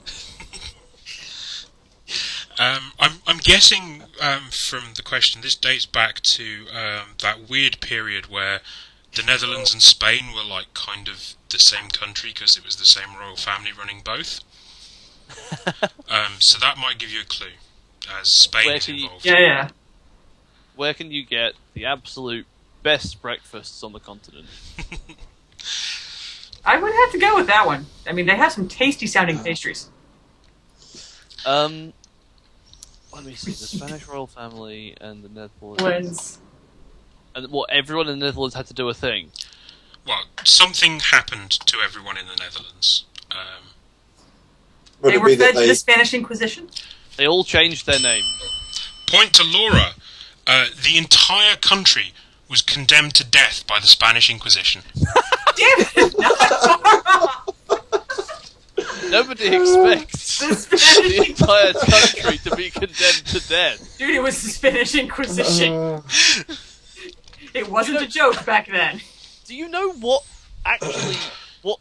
I'm guessing from the question, this dates back to that weird period where the Netherlands and Spain were like kind of the same country because it was the same royal family running both. So that might give you a clue, as Spain is involved. Yeah. Where can you get the absolute best breakfasts on the continent? I would have to go with that one. I mean, they have some tasty sounding pastries. Let me see. The Spanish royal family and the Netherlands. Netherlands. And what, everyone in the Netherlands had to do a thing? Well, something happened to everyone in the Netherlands. Would They it were be that fed to the Spanish Inquisition? They all changed their name. Point to Laura. The entire country was condemned to death by the Spanish Inquisition. Damn it! Nobody expects The Spanish the entire country to be condemned to death. Dude, it was the Spanish Inquisition. It wasn't a joke back then. Do you know what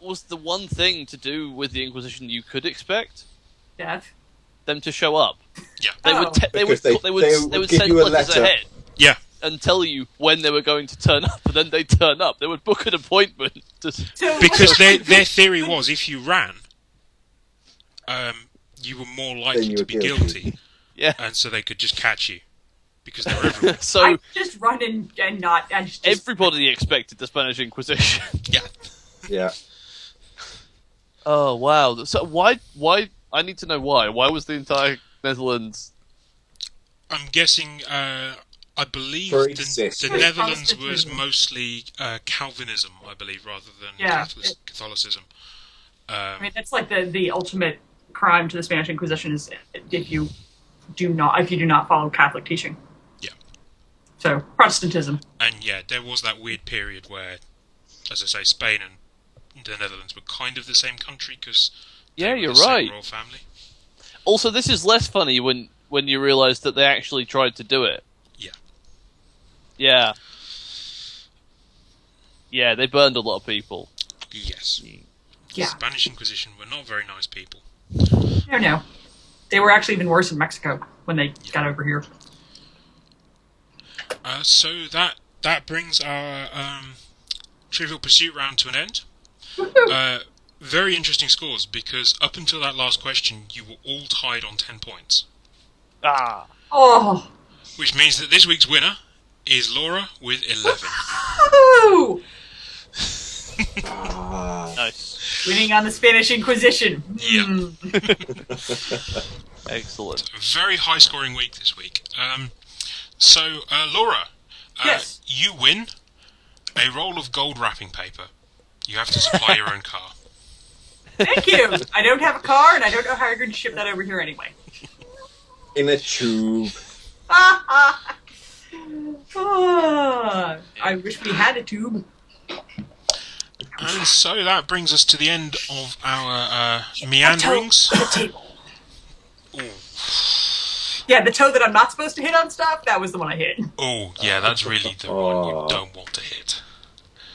was the one thing to do with the Inquisition you could expect? Death. Them to show up. Yeah. They Oh. would they Because would give send you a letters letter. ahead Yeah. and tell you when they were going to turn up, and then they turn up. They would book an appointment. Because their theory was if you ran, you were more likely you to were be guilty. guilty, Yeah. and so they could just catch you because they're everywhere. So I just run in and not. And just, everybody expected the Spanish Inquisition. Yeah. Yeah. Oh wow! So why? I need to know why. Why was the entire Netherlands? I'm guessing. I believe For the existence. Netherlands was Protestantism. mostly Calvinism, I believe, rather than Yeah, Catholicism. I mean, that's like the ultimate crime to the Spanish Inquisition is if you do not follow Catholic teaching. Yeah. So Protestantism. And yeah, there was that weird period where, as I say, Spain and the Netherlands were kind of the same country because Yeah, were you're the same right. royal family. Also, this is less funny when you realise that they actually tried to do it. Yeah. Yeah. Yeah, they burned a lot of people. Yes. Yeah. Spanish Inquisition were not very nice people. I don't know. They were actually even worse in Mexico when they got over here. So that brings our Trivial Pursuit round to an end. Woohoo! Very interesting scores because up until that last question, you were all tied on 10 points. Ah. Oh. Which means that this week's winner is Laura with 11. Woo! Nice. Winning on the Spanish Inquisition. Yeah. Excellent. A very high scoring week this week. So, Laura, Yes. you win a roll of gold wrapping paper. You have to supply your own car. Thank you. I don't have a car, and I don't know how you're going to ship that over here anyway. In a tube. Ah, I wish we had a tube. And so that brings us to the end of our meanderings. The table. Ooh. Yeah, the toe that I'm not supposed to hit on stuff, that was the one I hit. Oh, yeah, that's really the one you don't want to hit.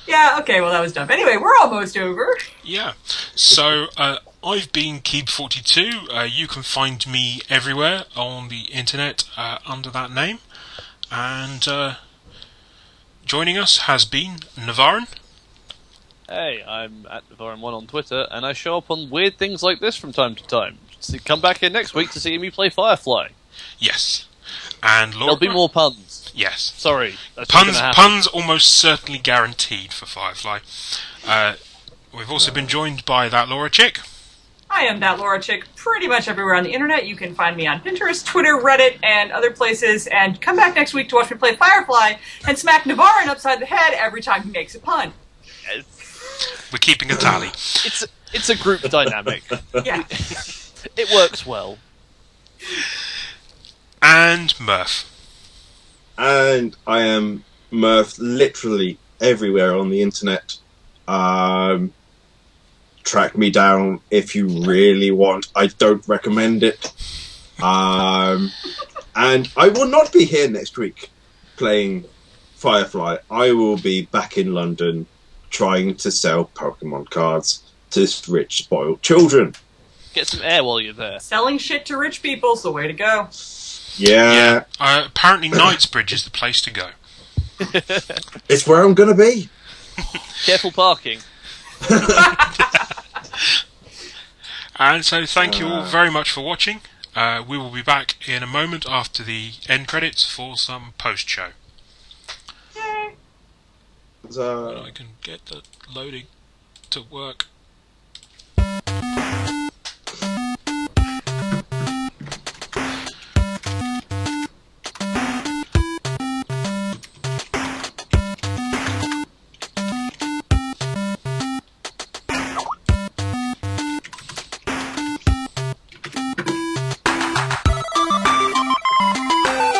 Yeah, okay, well, that was dumb. Anyway, we're almost over. Yeah. So, I've been Keab42. You can find me everywhere on the internet under that name. And joining us has been Navarran. Hey, I'm at Navarran1 on Twitter, and I show up on weird things like this from time to time. So come back here next week to see me play Firefly. Yes. And Laura. There'll be more puns. Yes. Sorry. That's just Puns, gonna happen. puns almost certainly guaranteed for Firefly. We've also been joined by ThatLauraChick. I am ThatLauraChick pretty much everywhere on the internet. You can find me on Pinterest, Twitter, Reddit, and other places. And come back next week to watch me play Firefly and smack Navarran upside the head every time he makes a pun. We're keeping a tally. It's a group dynamic. Yeah. It works well. And Myrph. And I am Myrph literally everywhere on the internet. Track me down if you really want. I don't recommend it. And I will not be here next week playing Firefly. I will be back in London trying to sell Pokemon cards to rich, spoiled children. Get some air while you're there. Selling shit to rich people's the way to go. Yeah. Apparently Knightsbridge is the place to go. It's where I'm going to be. Careful parking. And so thank you all very much for watching. We will be back in a moment after the end credits for some post-show. Yay. I can get the loading to work.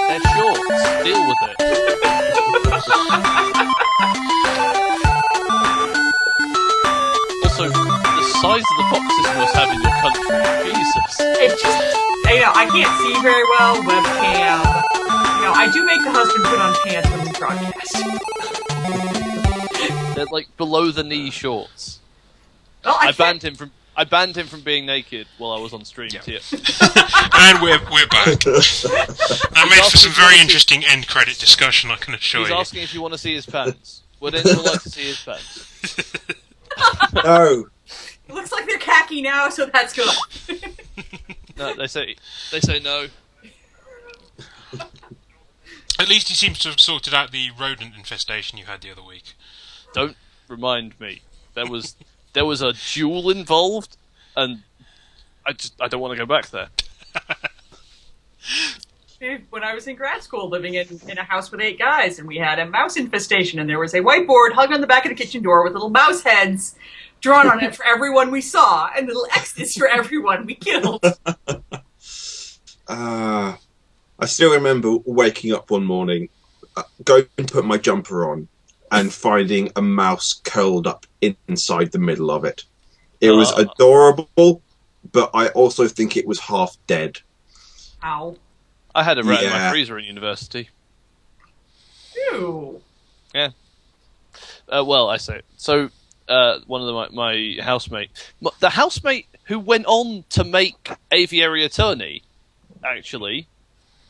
They're shorts. Deal with it. Also, the size of the boxes you must have in your country. Jesus. It just, I can't see very well, webcam. I do make the husband put on pants when we broadcast. They're like below the knee shorts. Well, I banned him from being naked while I was on stream. Yeah. Here. And we're back. That made for some very interesting end credit discussion, I can assure He's you. asking if you want to see his pants. Would anyone like to see his pants? No. It looks like they're khaki now, so that's good. No, they say no. At least he seems to have sorted out the rodent infestation you had the other week. Don't remind me. There was a duel involved, and I don't want to go back there. When I was in grad school, living in a house with 8 guys, and we had a mouse infestation, and there was a whiteboard hung on the back of the kitchen door with little mouse heads drawn on it for everyone we saw, and little X's for everyone we killed. I still remember waking up one morning, going to put my jumper on, and finding a mouse curled up inside the middle of it. It was adorable, but I also think it was half dead. Ow. I had a rat in my Yeah. freezer in university. Ew. Yeah. Well, I say so. One of my housemate, the housemate who went on to make Aviary Attorney, actually,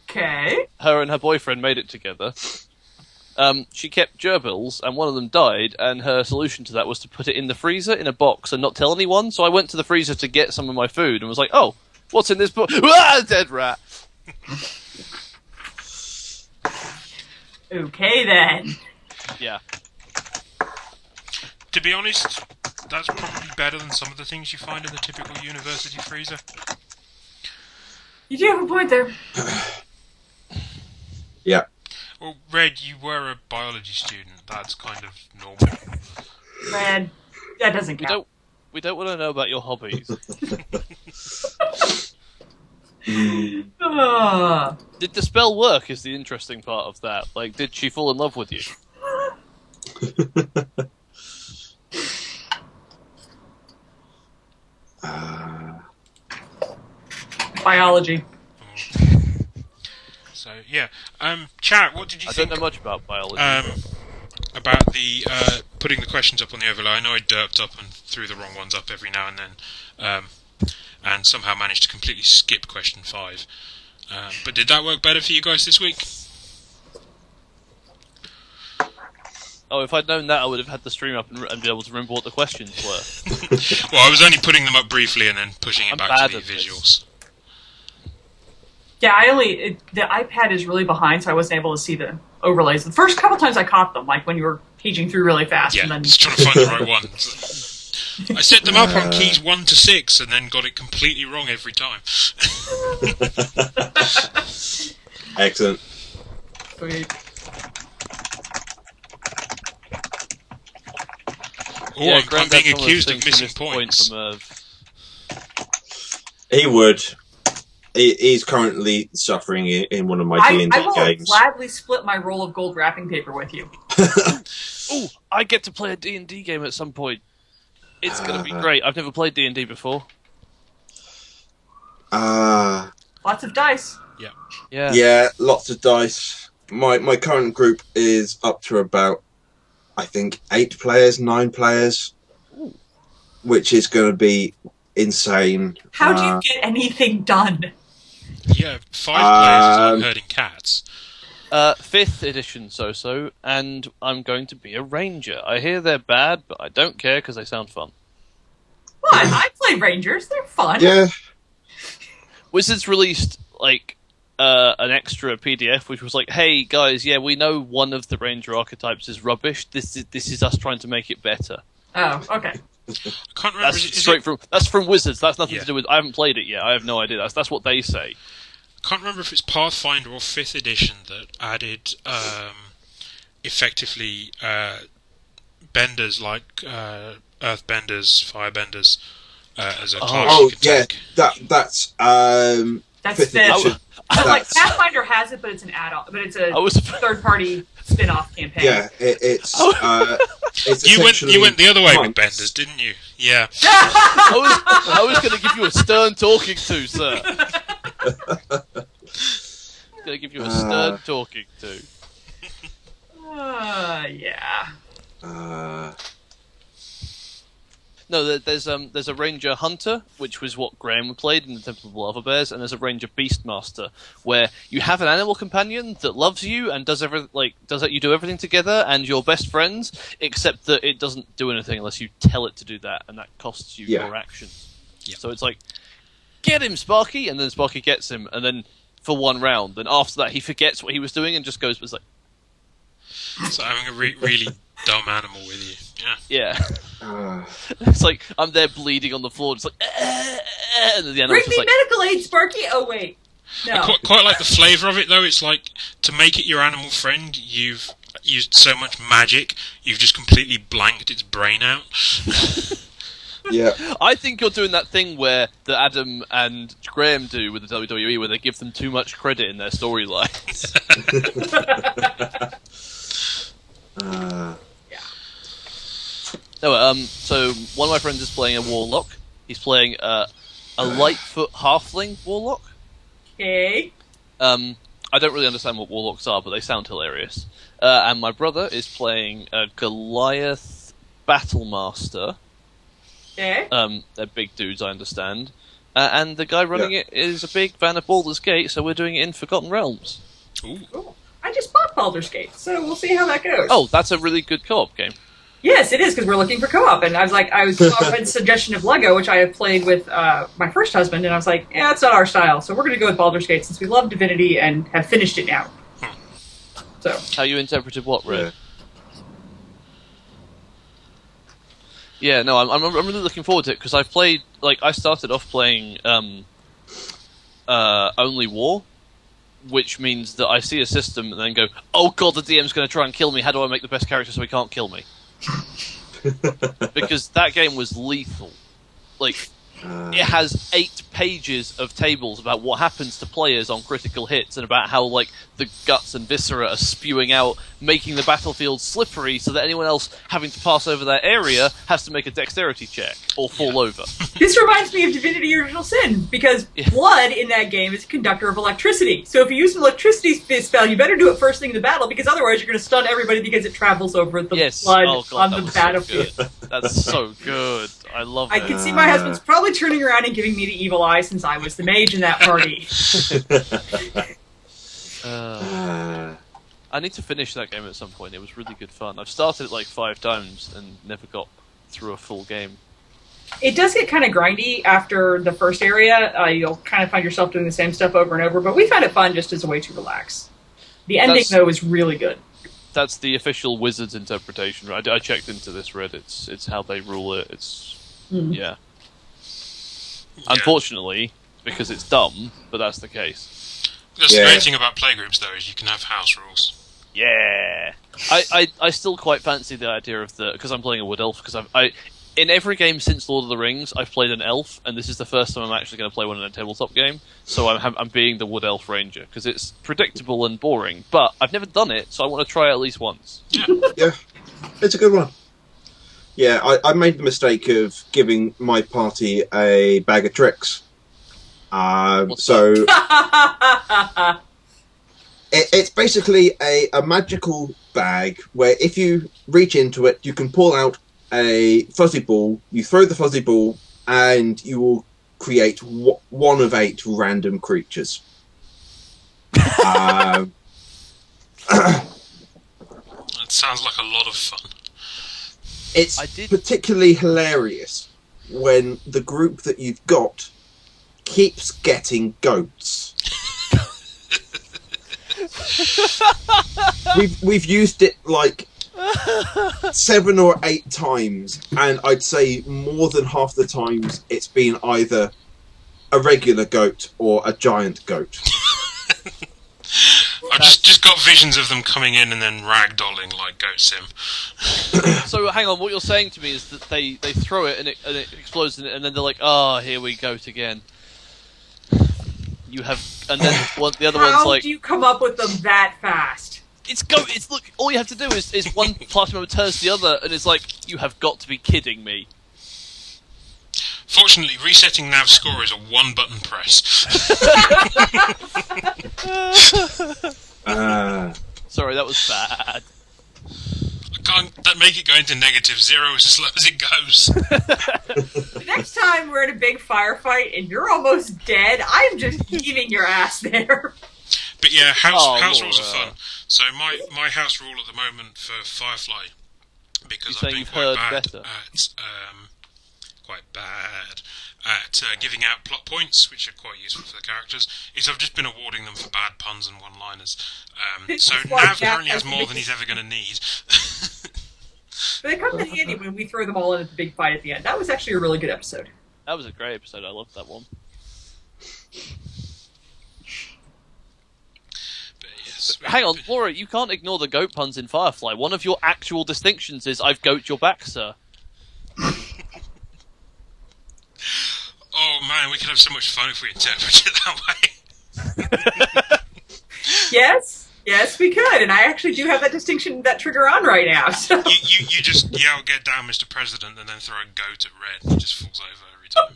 Okay. her and her boyfriend made it together. She kept gerbils, and one of them died, and her solution to that was to put it in the freezer in a box and not tell anyone. So I went to the freezer to get some of my food and was like, "Oh, what's in this box? Ah, dead rat." Okay then. Yeah. To be honest, that's probably better than some of the things you find in the typical university freezer. You do have a point there. Yeah. Well, Red, you were a biology student. That's kind of normal. Man, that doesn't count. We don't want to know about your hobbies. Did the spell work? Is the interesting part of that. Like, did she fall in love with you? Biology. So, yeah. Chat, what did you I think don't know much about biology. about the putting the questions up on the overlay? I know I derped up and threw the wrong ones up every now and then, and somehow managed to completely skip question 5. But did that work better for you guys this week? Oh, if I'd known that, I would have had the stream up and be able to remember what the questions were. Well, I was only putting them up briefly and then pushing it I'm back bad to the at this. visuals. Yeah, the iPad is really behind, so I wasn't able to see the overlays. The first couple times I caught them, like when you were paging through really fast, Yeah, and then just trying to find the right one. I set them up on keys 1 to 6 and then got it completely wrong every time. Excellent. Sweet. Oh, Yeah, I'm Grandad being Thomas accused of thinks he missing missed a point points. from Myrph. He would. He's currently suffering in one of my D&D I will games. gladly split my roll of gold wrapping paper with you. Ooh, I get to play a D&D game at some point. It's going to be great. I've never played D&D before. Lots of dice. Yeah. Yeah, lots of dice. My current group is up to about, I think, 8 players, 9 players, which is going to be insane. How do you get anything done? Yeah, 5 players is like herding cats. 5th edition so, and I'm going to be a ranger. I hear they're bad, but I don't care because they sound fun. What? I play Rangers. They're fun. Yeah. Wizards released, like, an extra PDF, which was like, hey, guys, yeah, we know one of the ranger archetypes is rubbish. This is us trying to make it better. Oh, okay. I can't remember. That's from Wizards. That's nothing Yeah. to do with... I haven't played it yet. I have no idea. That's what they say. I can't remember if it's Pathfinder or 5th edition that added effectively benders like earthbenders, firebenders as a class Oh, you can yeah. take. That's That's 5th edition. So, like, That's- Pathfinder has it, but it's an add-on. But it's a I was... third-party spin-off campaign. Yeah, it's You essentially went the other way with monks. benders, didn't you? Yeah. I was going to give you a stern talking to, sir. Going to give you a stern talking to. Yeah. No, there's a Ranger Hunter, which was what Graham played in the Temple of Lava Bears, and there's a Ranger Beastmaster, where you have an animal companion that loves you and you do everything together, and you're best friends, except that it doesn't do anything unless you tell it to do that, and that costs you your actions. Yeah. So it's like, get him, Sparky, and then Sparky gets him, and then for one round, and after that he forgets what he was doing and just goes, was like, So having a really dumb animal with you. Yeah. yeah. It's like I'm there bleeding on the floor, just like, and then the animal's Bring just me like, medical aid, Sparky! Oh, wait. I No. quite like the flavour of it, though. It's like, to make it your animal friend, you've used so much magic, you've just completely blanked its brain out. Yeah. I think you're doing that thing where that Adam and Graham do with the WWE, where they give them too much credit in their storylines. So one of my friends is playing a warlock. He's playing a Lightfoot halfling warlock. Okay. I don't really understand what warlocks are, but they sound hilarious. And my brother is playing a Goliath Battlemaster. Okay. They're big dudes, I understand. And the guy running it is a big fan of Baldur's Gate, so we're doing it in Forgotten Realms. Ooh. Cool. I just bought Baldur's Gate, so we'll see how that goes. Oh, that's a really good co-op game. Yes, it is, because we're looking for co-op. And I was offered a suggestion of Lego, which I have played with my first husband, and I was like, yeah, it's not our style. So we're going to go with Baldur's Gate, since we love Divinity and have finished it now. So. How you interpreted what, Red? Yeah. Yeah, no, I'm really looking forward to it, because I've played, I started off playing Only War, which means that I see a system and then go, oh god, the DM's going to try and kill me, how do I make the best character so he can't kill me? Because that game was lethal. It has 8 pages of tables about what happens to players on critical hits and about how, the guts and viscera are spewing out, making the battlefield slippery so that anyone else having to pass over that area has to make a dexterity check or fall over. This reminds me of Divinity Original Sin, because blood in that game is a conductor of electricity. So if you use an electricity spell, you better do it first thing in the battle, because otherwise you're going to stun everybody because it travels over the blood on the battlefield. So that's so good. I love it. I can see my husband's probably turning around and giving me the evil eye since I was the mage in that party. I need to finish that game at some point. It was really good fun. I've started it 5 times and never got through a full game. It does get kind of grindy after the first area. You'll kind of find yourself doing the same stuff over and over, but we found it fun just as a way to relax. The ending, though, is really good. That's the official Wizards interpretation, right? I checked into this, Red. It's how they rule it. Yeah. Unfortunately, because it's dumb, but that's the case. The great thing about playgroups, though, is you can have house rules. Yeah. I still quite fancy the idea of because I'm playing a wood elf, because in every game since Lord of the Rings, I've played an elf, and this is the first time I'm actually going to play one in a tabletop game, so I'm being the wood elf ranger, because it's predictable and boring, but I've never done it, so I want to try it at least once. Yeah, it's a good one. Yeah, I made the mistake of giving my party a bag of tricks. It's basically a magical bag where if you reach into it, you can pull out a fuzzy ball, you throw the fuzzy ball, and you will create one of 8 random creatures. That sounds like a lot of fun. It's particularly hilarious when the group that you've got keeps getting goats. We've used it 7 or 8 times, and I'd say more than half the times it's been either a regular goat or a giant goat. I've just got visions of them coming in and then ragdolling like Goat Sim. So hang on, what you're saying to me is that they throw it and it explodes in it, and then they're like, oh, here we goat again. You have, and then the other one's like, how do you come up with them that fast? Look, all you have to do is one party member turns to the other, and it's like, you have got to be kidding me. Fortunately, resetting Nav's score is a 1-button press. Sorry, that was bad. I can't make it go into -0 as slow as it goes. The next time we're in a big firefight and you're almost dead, I'm just leaving your ass there. But yeah, house rules are fun. So my house rule at the moment for Firefly, because I've been quite bad at quite bad at giving out plot points, which are quite useful for the characters, is I've just been awarding them for bad puns and one-liners. So Nav currently has more than he's ever going to need. But they come in handy when we throw them all in at the big fight at the end. That was actually a really good episode. That was a great episode. I loved that one. But yes, Hang on, Laura, you can't ignore the goat puns in Firefly. One of your actual distinctions is "I've goat your back, sir." Oh man, we could have so much fun if we interpret it that way. Yes, we could, and I actually do have that distinction, that trigger on right now. So. You just yell, "Get down, Mr. President," and then throw a goat at Red, and it just falls over every time.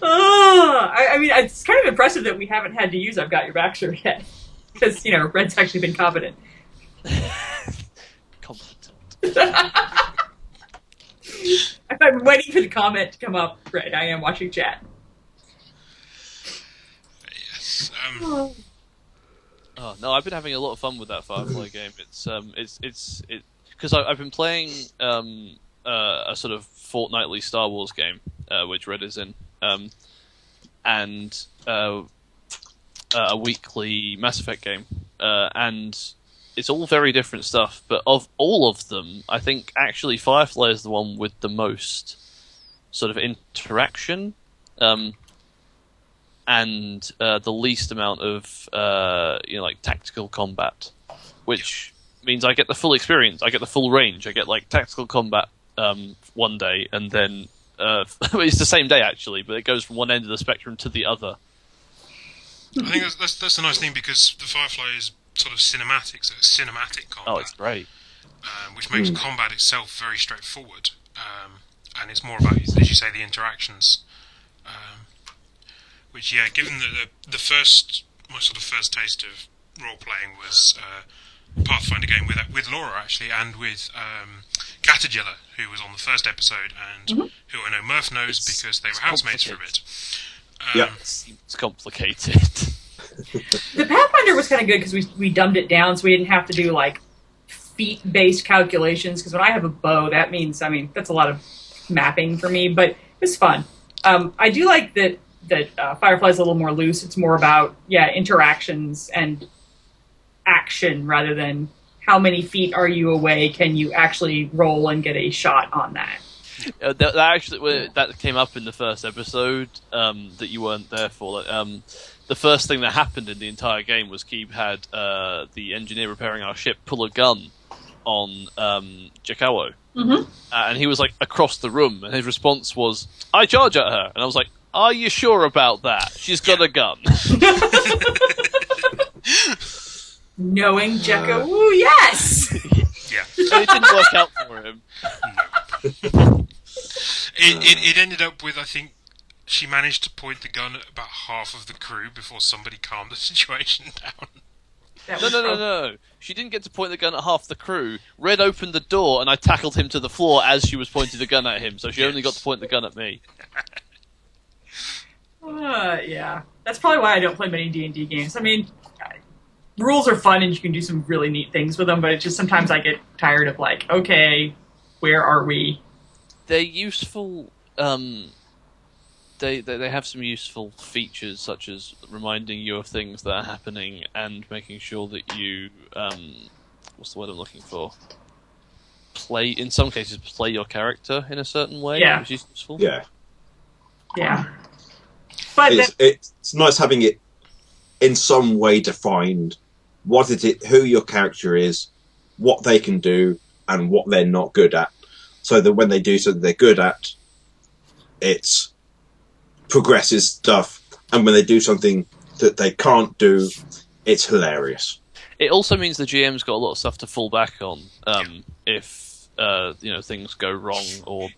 I mean, it's kind of impressive that we haven't had to use "I've got your back, sir" yet, because Red's actually been competent. Competent. I'm waiting for the comment to come up, Red. I am watching chat. Yes. Oh no, I've been having a lot of fun with that Firefly game. It's because I've been playing a sort of fortnightly Star Wars game, which Red is in, and a weekly Mass Effect game, and it's all very different stuff. But of all of them, I think actually Firefly is the one with the most sort of interaction. And the least amount of like tactical combat, which means I get the full experience. I get the full range. I get like tactical combat one day, and then it's the same day actually, but it goes from one end of the spectrum to the other. I think that's the nice thing, because the Firefly is sort of cinematic, so it's cinematic combat. Oh, it's great. Which makes combat itself very straightforward, and it's more about, as you say, the interactions. Which, yeah, given that my sort of first taste of role playing was a Pathfinder game with Laura actually, and with Catagilla, who was on the first episode, and who I know Myrph knows because they were housemates for a bit. It's complicated. The Pathfinder was kind of good because we dumbed it down, so we didn't have to do like feet-based calculations. Because when I have a bow, that means that's a lot of mapping for me, but it's fun. I do like that Firefly's a little more loose. It's more about interactions and action rather than how many feet are you away. Can you actually roll and get a shot on that? That came up in the first episode that you weren't there for. The first thing that happened in the entire game was Keab had the engineer repairing our ship pull a gun on Jakawo. And he was like across the room, and his response was, "I charge at her," and I was like, "Are you sure about that? She's got a gun." Knowing Jekka, ooh, yes! Yeah. And it didn't work out for him. No. It ended up with, I think, she managed to point the gun at about half of the crew before somebody calmed the situation down. No. She didn't get to point the gun at half the crew. Red opened the door, and I tackled him to the floor as she was pointing the gun at him, so she only got to point the gun at me. Yeah. That's probably why I don't play many D&D games. I mean, rules are fun, and you can do some really neat things with them, but it's just sometimes I get tired of like, okay, where are we? They're useful. They have some useful features, such as reminding you of things that are happening and making sure that you what's the word I'm looking for? In some cases, play your character in a certain way, which is useful. Yeah. But it's nice having it in some way defined. What is it? Who your character is, what they can do, and what they're not good at. So that when they do something they're good at, it's progresses stuff, and when they do something that they can't do, it's hilarious. It also means the GM's got a lot of stuff to fall back on if things go wrong or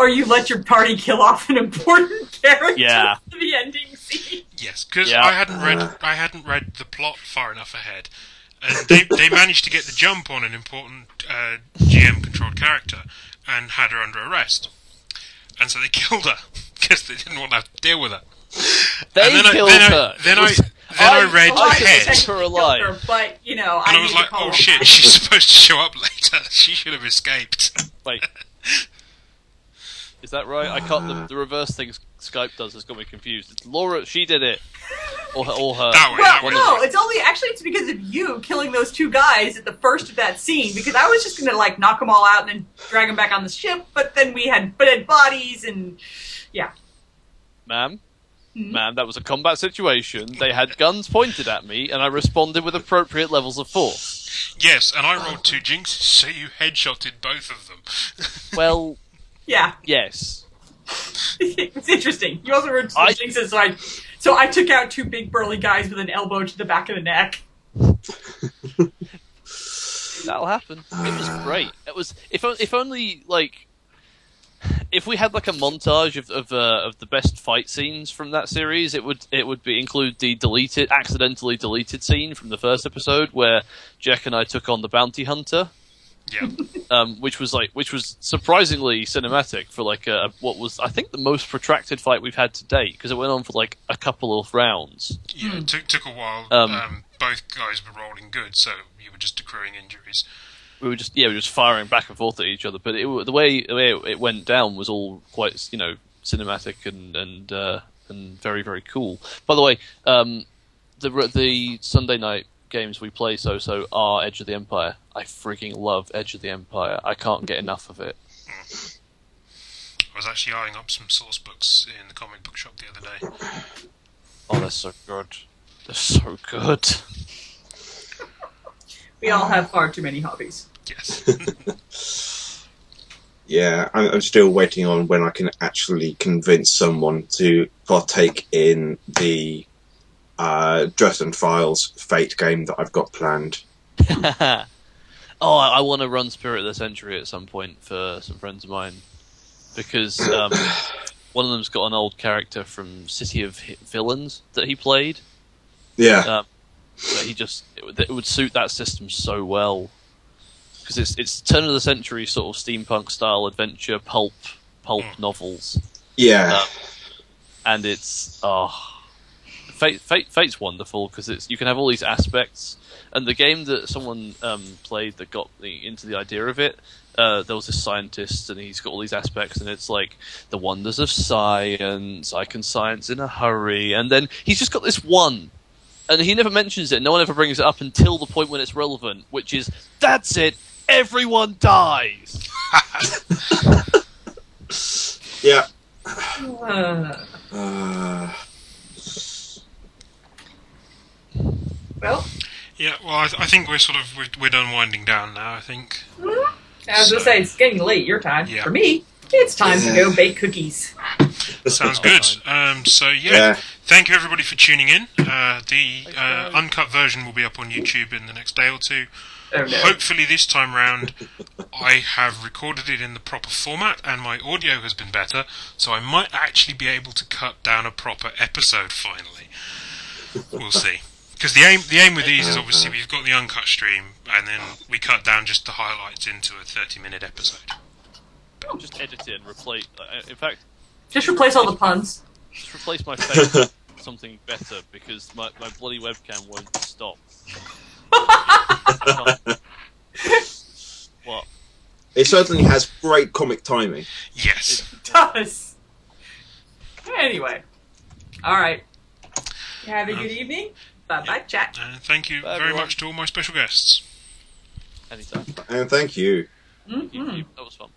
you let your party kill off an important character for the ending scene. Yes, because I hadn't read the plot far enough ahead, and they managed to get the jump on an important GM controlled character and had her under arrest, and so they killed her because they didn't want to have to deal with her. They killed her. I read Eliza head. technically Kept her killed alive. her, but you know, And I need was to like, call oh him shit, back. she's supposed to show up later. She should have escaped. Wait. Is that right? I can't. The reverse thing Skype does has got me confused. It's Laura, she did it, or her. That way, that Well, way. no, it's because of you killing those two guys at the first of that scene. Because I was just gonna like knock them all out and then drag them back on the ship, but then we had dead bodies and yeah. Ma'am, Hmm? ma'am, that was a combat situation. They had guns pointed at me, and I responded with appropriate levels of force. Yes, and I rolled 2 jinxes, so you headshotted both of them. Well, Yeah, yes. it's interesting. You also heard some jinxes, so I took out 2 big burly guys with an elbow to the back of the neck. That'll happen. It was great. It was if only like if we had like a montage of the best fight scenes from that series, it would include the accidentally deleted scene from the first episode where Jack and I took on the bounty hunter. Yeah. Which was surprisingly cinematic for like what was I think the most protracted fight we've had to date because it went on for like a couple of rounds. Yeah, it took a while. Both guys were rolling good, so you were just accruing injuries. We were just firing back and forth at each other, but the way it went down was all quite cinematic and very very cool. By the way, the Sunday night games we play are Edge of the Empire. I freaking love Edge of the Empire. I can't get enough of it. I was actually eyeing up some source books in the comic book shop the other day. Oh, they're so good. They're so good. We all have far too many hobbies. Yes. Yeah, I'm still waiting on when I can actually convince someone to partake in the Dresden Files Fate game that I've got planned. Oh, I want to run Spirit of the Century at some point for some friends of mine because one of them's got an old character from City of Villains that he played. Yeah. But it would suit that system so well because it's turn of the century sort of steampunk style adventure pulp novels. Yeah. And it's Fate's wonderful because you can have all these aspects. And the game that someone played that got me into the idea of it, there was this scientist and he's got all these aspects and it's like the wonders of science, I can science in a hurry, and then he's just got this one. And he never mentions it, no one ever brings it up until the point when it's relevant, which is, that's it, everyone dies! Yeah. Well, Yeah, well, I think we're done winding down now, I think. I was going to say, it's getting late your time. Yeah. For me, it's time to go bake cookies. Sounds good. Thank you everybody for tuning in. The uncut version will be up on YouTube in the next day or two. Oh, no. Hopefully this time round I have recorded it in the proper format and my audio has been better, so I might actually be able to cut down a proper episode finally. We'll see. Because the aim with these is obviously we've got the uncut stream and then we cut down just the highlights into a 30-minute episode. Just edit it and replace. In fact, Just replace all the puns. just replace my face with something better because my bloody webcam won't stop. What? It certainly has great comic timing. Yes. It does. Anyway. Alright. Have a good evening. Bye-bye, chat. And thank you Bye, very everyone. much to all my special guests. Anytime. And thank you. Mm-hmm. That was fun.